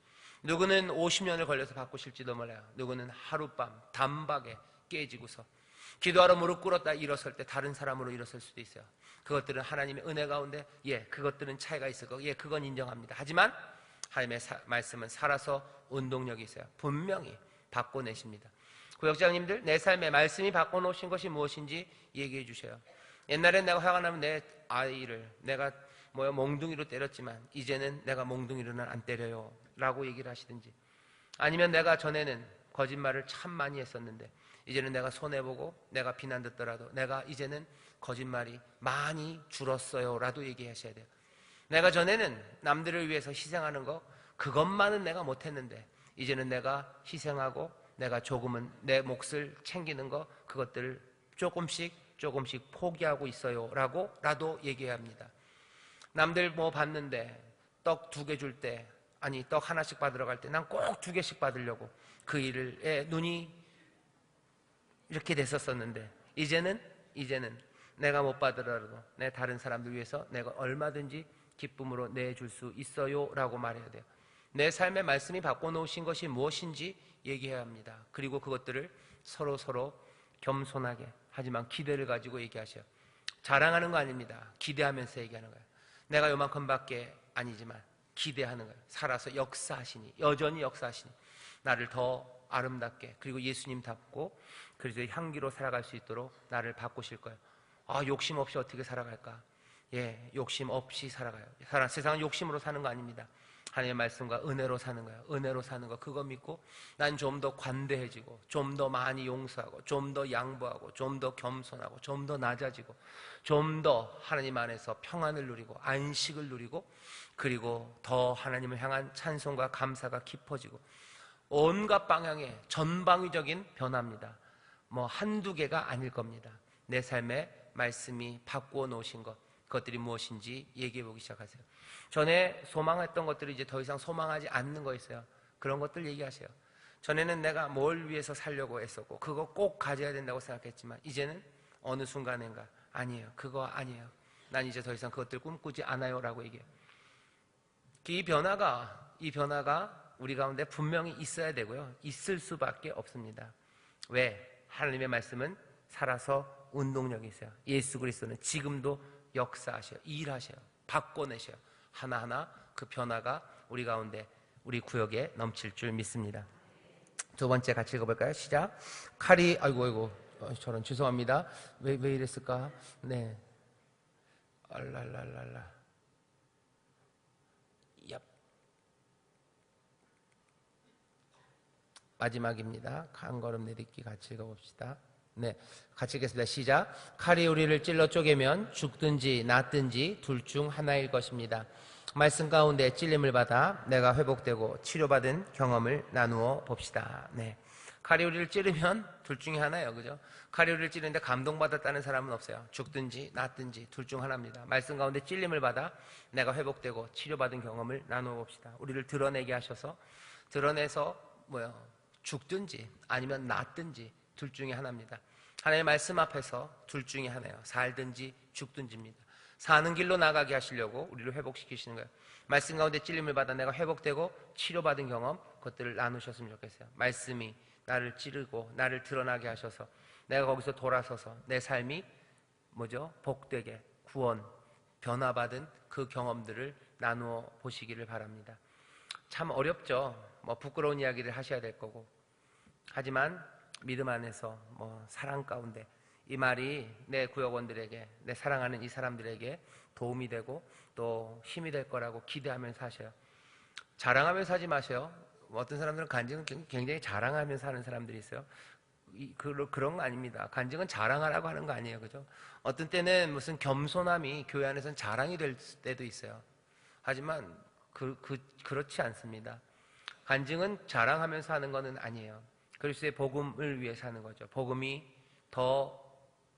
누구는 50년을 걸려서 바꾸실지도 몰라요. 누구는 하룻밤 단박에 깨지고서 기도하러 무릎 꿇었다 일어설 때 다른 사람으로 일어설 수도 있어요. 그것들은 하나님의 은혜 가운데, 그것들은 차이가 있을 거고, 그건 인정합니다. 하지만 하나님의 말씀은 살아서 운동력이 있어요. 분명히 바꿔내십니다. 구역장님들, 내 삶에 말씀이 바꿔놓으신 것이 무엇인지 얘기해 주셔요. 옛날엔 내가 화가 나면 내 아이를 내가 몽둥이로 때렸지만 이제는 내가 몽둥이로는 안 때려요 라고 얘기를 하시든지, 아니면 내가 전에는 거짓말을 참 많이 했었는데 이제는 내가 손해보고 내가 비난 듣더라도 내가 이제는 거짓말이 많이 줄었어요 라도 얘기하셔야 돼요. 내가 전에는 남들을 위해서 희생하는 거, 그것만은 내가 못했는데 이제는 내가 희생하고 내가 조금은 내 몫을 챙기는 거, 그것들을 조금씩 포기하고 있어요 라도 얘기해야 합니다. 남들 봤는데 떡 2개 줄 때, 아니 떡 하나씩 받으러 갈 때 난 꼭 2개씩 받으려고 그 일에 눈이 이렇게 됐었었는데 이제는 내가 못 받으더라도 내 다른 사람들 위해서 내가 얼마든지 기쁨으로 내줄 수 있어요 라고 말해야 돼요. 내 삶의 말씀이 바꿔놓으신 것이 무엇인지 얘기해야 합니다. 그리고 그것들을 서로 겸손하게, 하지만 기대를 가지고 얘기하셔요. 자랑하는 거 아닙니다. 기대하면서 얘기하는 거예요. 내가 요만큼밖에 아니지만 기대하는 거예요. 살아서 역사하시니, 여전히 역사하시니 나를 더 아름답게, 그리고 예수님답고 그리스도의 향기로 살아갈 수 있도록 나를 바꾸실 거예요. 욕심 없이 어떻게 살아갈까? 욕심 없이 살아가요. 세상은 욕심으로 사는 거 아닙니다. 하나님의 말씀과 은혜로 사는 거예요. 은혜로 사는 거, 그거 믿고 난 좀 더 관대해지고 좀 더 많이 용서하고 좀 더 양보하고 좀 더 겸손하고 좀 더 낮아지고 좀 더 하나님 안에서 평안을 누리고 안식을 누리고, 그리고 더 하나님을 향한 찬송과 감사가 깊어지고, 온갖 방향의 전방위적인 변화입니다. 한두 개가 아닐 겁니다. 내 삶에 말씀이 바꾸어 놓으신 것, 그것들이 무엇인지 얘기해 보기 시작하세요. 전에 소망했던 것들이 이제 더 이상 소망하지 않는 거 있어요. 그런 것들 얘기하세요. 전에는 내가 뭘 위해서 살려고 했었고 그거 꼭 가져야 된다고 생각했지만 이제는 어느 순간인가 아니에요. 그거 아니에요. 난 이제 더 이상 그것들 꿈꾸지 않아요 라고 얘기해요. 이 변화가 우리 가운데 분명히 있어야 되고요. 있을 수밖에 없습니다. 왜? 하나님의 말씀은 살아서 운동력이 있어요. 예수 그리스도는 지금도 역사하셔요. 일하셔요. 바꿔내셔요. 하나하나 그 변화가 우리 가운데, 우리 구역에 넘칠 줄 믿습니다. 두 번째 같이 읽어볼까요? 시작. 칼이, 아이고, 저런, 죄송합니다. 왜 이랬을까? 네. 알랄랄랄라. 얍. 마지막입니다. 한 걸음 내딛기 같이 읽어봅시다. 네, 같이 읽겠습니다. 시작. 칼이 우리를 찔러 쪼개면 죽든지 낫든지 둘 중 하나일 것입니다. 말씀 가운데 찔림을 받아 내가 회복되고 치료받은 경험을 나누어 봅시다. 네, 칼이 우리를 찌르면 둘 중에 하나예요. 그죠? 칼이 우리를 찌르는데 감동받았다는 사람은 없어요. 죽든지 낫든지 둘 중 하나입니다. 말씀 가운데 찔림을 받아 내가 회복되고 치료받은 경험을 나누어 봅시다. 우리를 드러내게 하셔서, 드러내서 죽든지 아니면 낫든지 둘 중에 하나입니다. 하나님의 말씀 앞에서 둘 중에 하나예요. 살든지 죽든지입니다. 사는 길로 나가게 하시려고 우리를 회복시키시는 거예요. 말씀 가운데 찔림을 받아 내가 회복되고 치료받은 경험, 그것들을 나누셨으면 좋겠어요. 말씀이 나를 찌르고 나를 드러나게 하셔서 내가 거기서 돌아서서 내 삶이 복되게 구원, 변화받은 그 경험들을 나누어 보시기를 바랍니다. 참 어렵죠. 부끄러운 이야기를 하셔야 될 거고. 하지만 믿음 안에서 사랑 가운데 이 말이 내 구역원들에게, 내 사랑하는 이 사람들에게 도움이 되고 또 힘이 될 거라고 기대하면서 하셔요. 자랑하면서 하지 마세요. 어떤 사람들은 간증은 굉장히 자랑하면서 하는 사람들이 있어요. 그런 거 아닙니다. 간증은 자랑하라고 하는 거 아니에요. 그죠? 어떤 때는 무슨 겸손함이 교회 안에서는 자랑이 될 때도 있어요. 하지만 그렇지 않습니다. 간증은 자랑하면서 하는 것은 아니에요. 그리스도의 복음을 위해서 하는 거죠. 복음이 더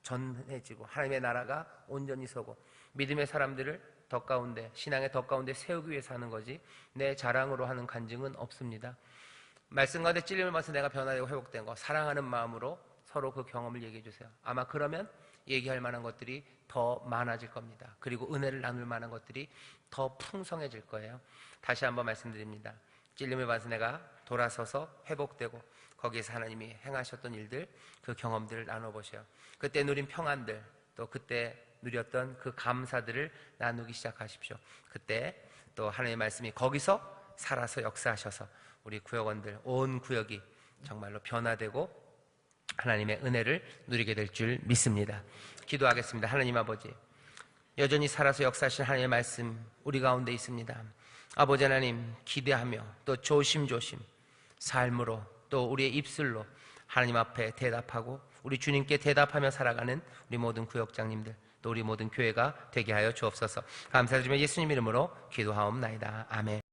전해지고 하나님의 나라가 온전히 서고 믿음의 사람들을 더 가운데, 신앙의 더 가운데 세우기 위해서 하는 거지 내 자랑으로 하는 간증은 없습니다. 말씀 가운데 찔림을 받아서 내가 변화되고 회복된 거, 사랑하는 마음으로 서로 그 경험을 얘기해 주세요. 아마 그러면 얘기할 만한 것들이 더 많아질 겁니다. 그리고 은혜를 나눌 만한 것들이 더 풍성해질 거예요. 다시 한번 말씀드립니다. 찔림을 받아서 내가 돌아서서 회복되고 거기에서 하나님이 행하셨던 일들, 그 경험들을 나눠보세요. 그때 누린 평안들, 또 그때 누렸던 그 감사들을 나누기 시작하십시오. 그때 또 하나님의 말씀이 거기서 살아서 역사하셔서 우리 구역원들, 온 구역이 정말로 변화되고 하나님의 은혜를 누리게 될 줄 믿습니다. 기도하겠습니다. 하나님 아버지, 여전히 살아서 역사하신 하나님의 말씀 우리 가운데 있습니다. 아버지 하나님, 기대하며 또 조심조심 삶으로 또 우리의 입술로 하나님 앞에 대답하고 우리 주님께 대답하며 살아가는 우리 모든 구역장님들, 또 우리 모든 교회가 되게 하여 주옵소서. 감사드리며 예수님 이름으로 기도하옵나이다. 아멘.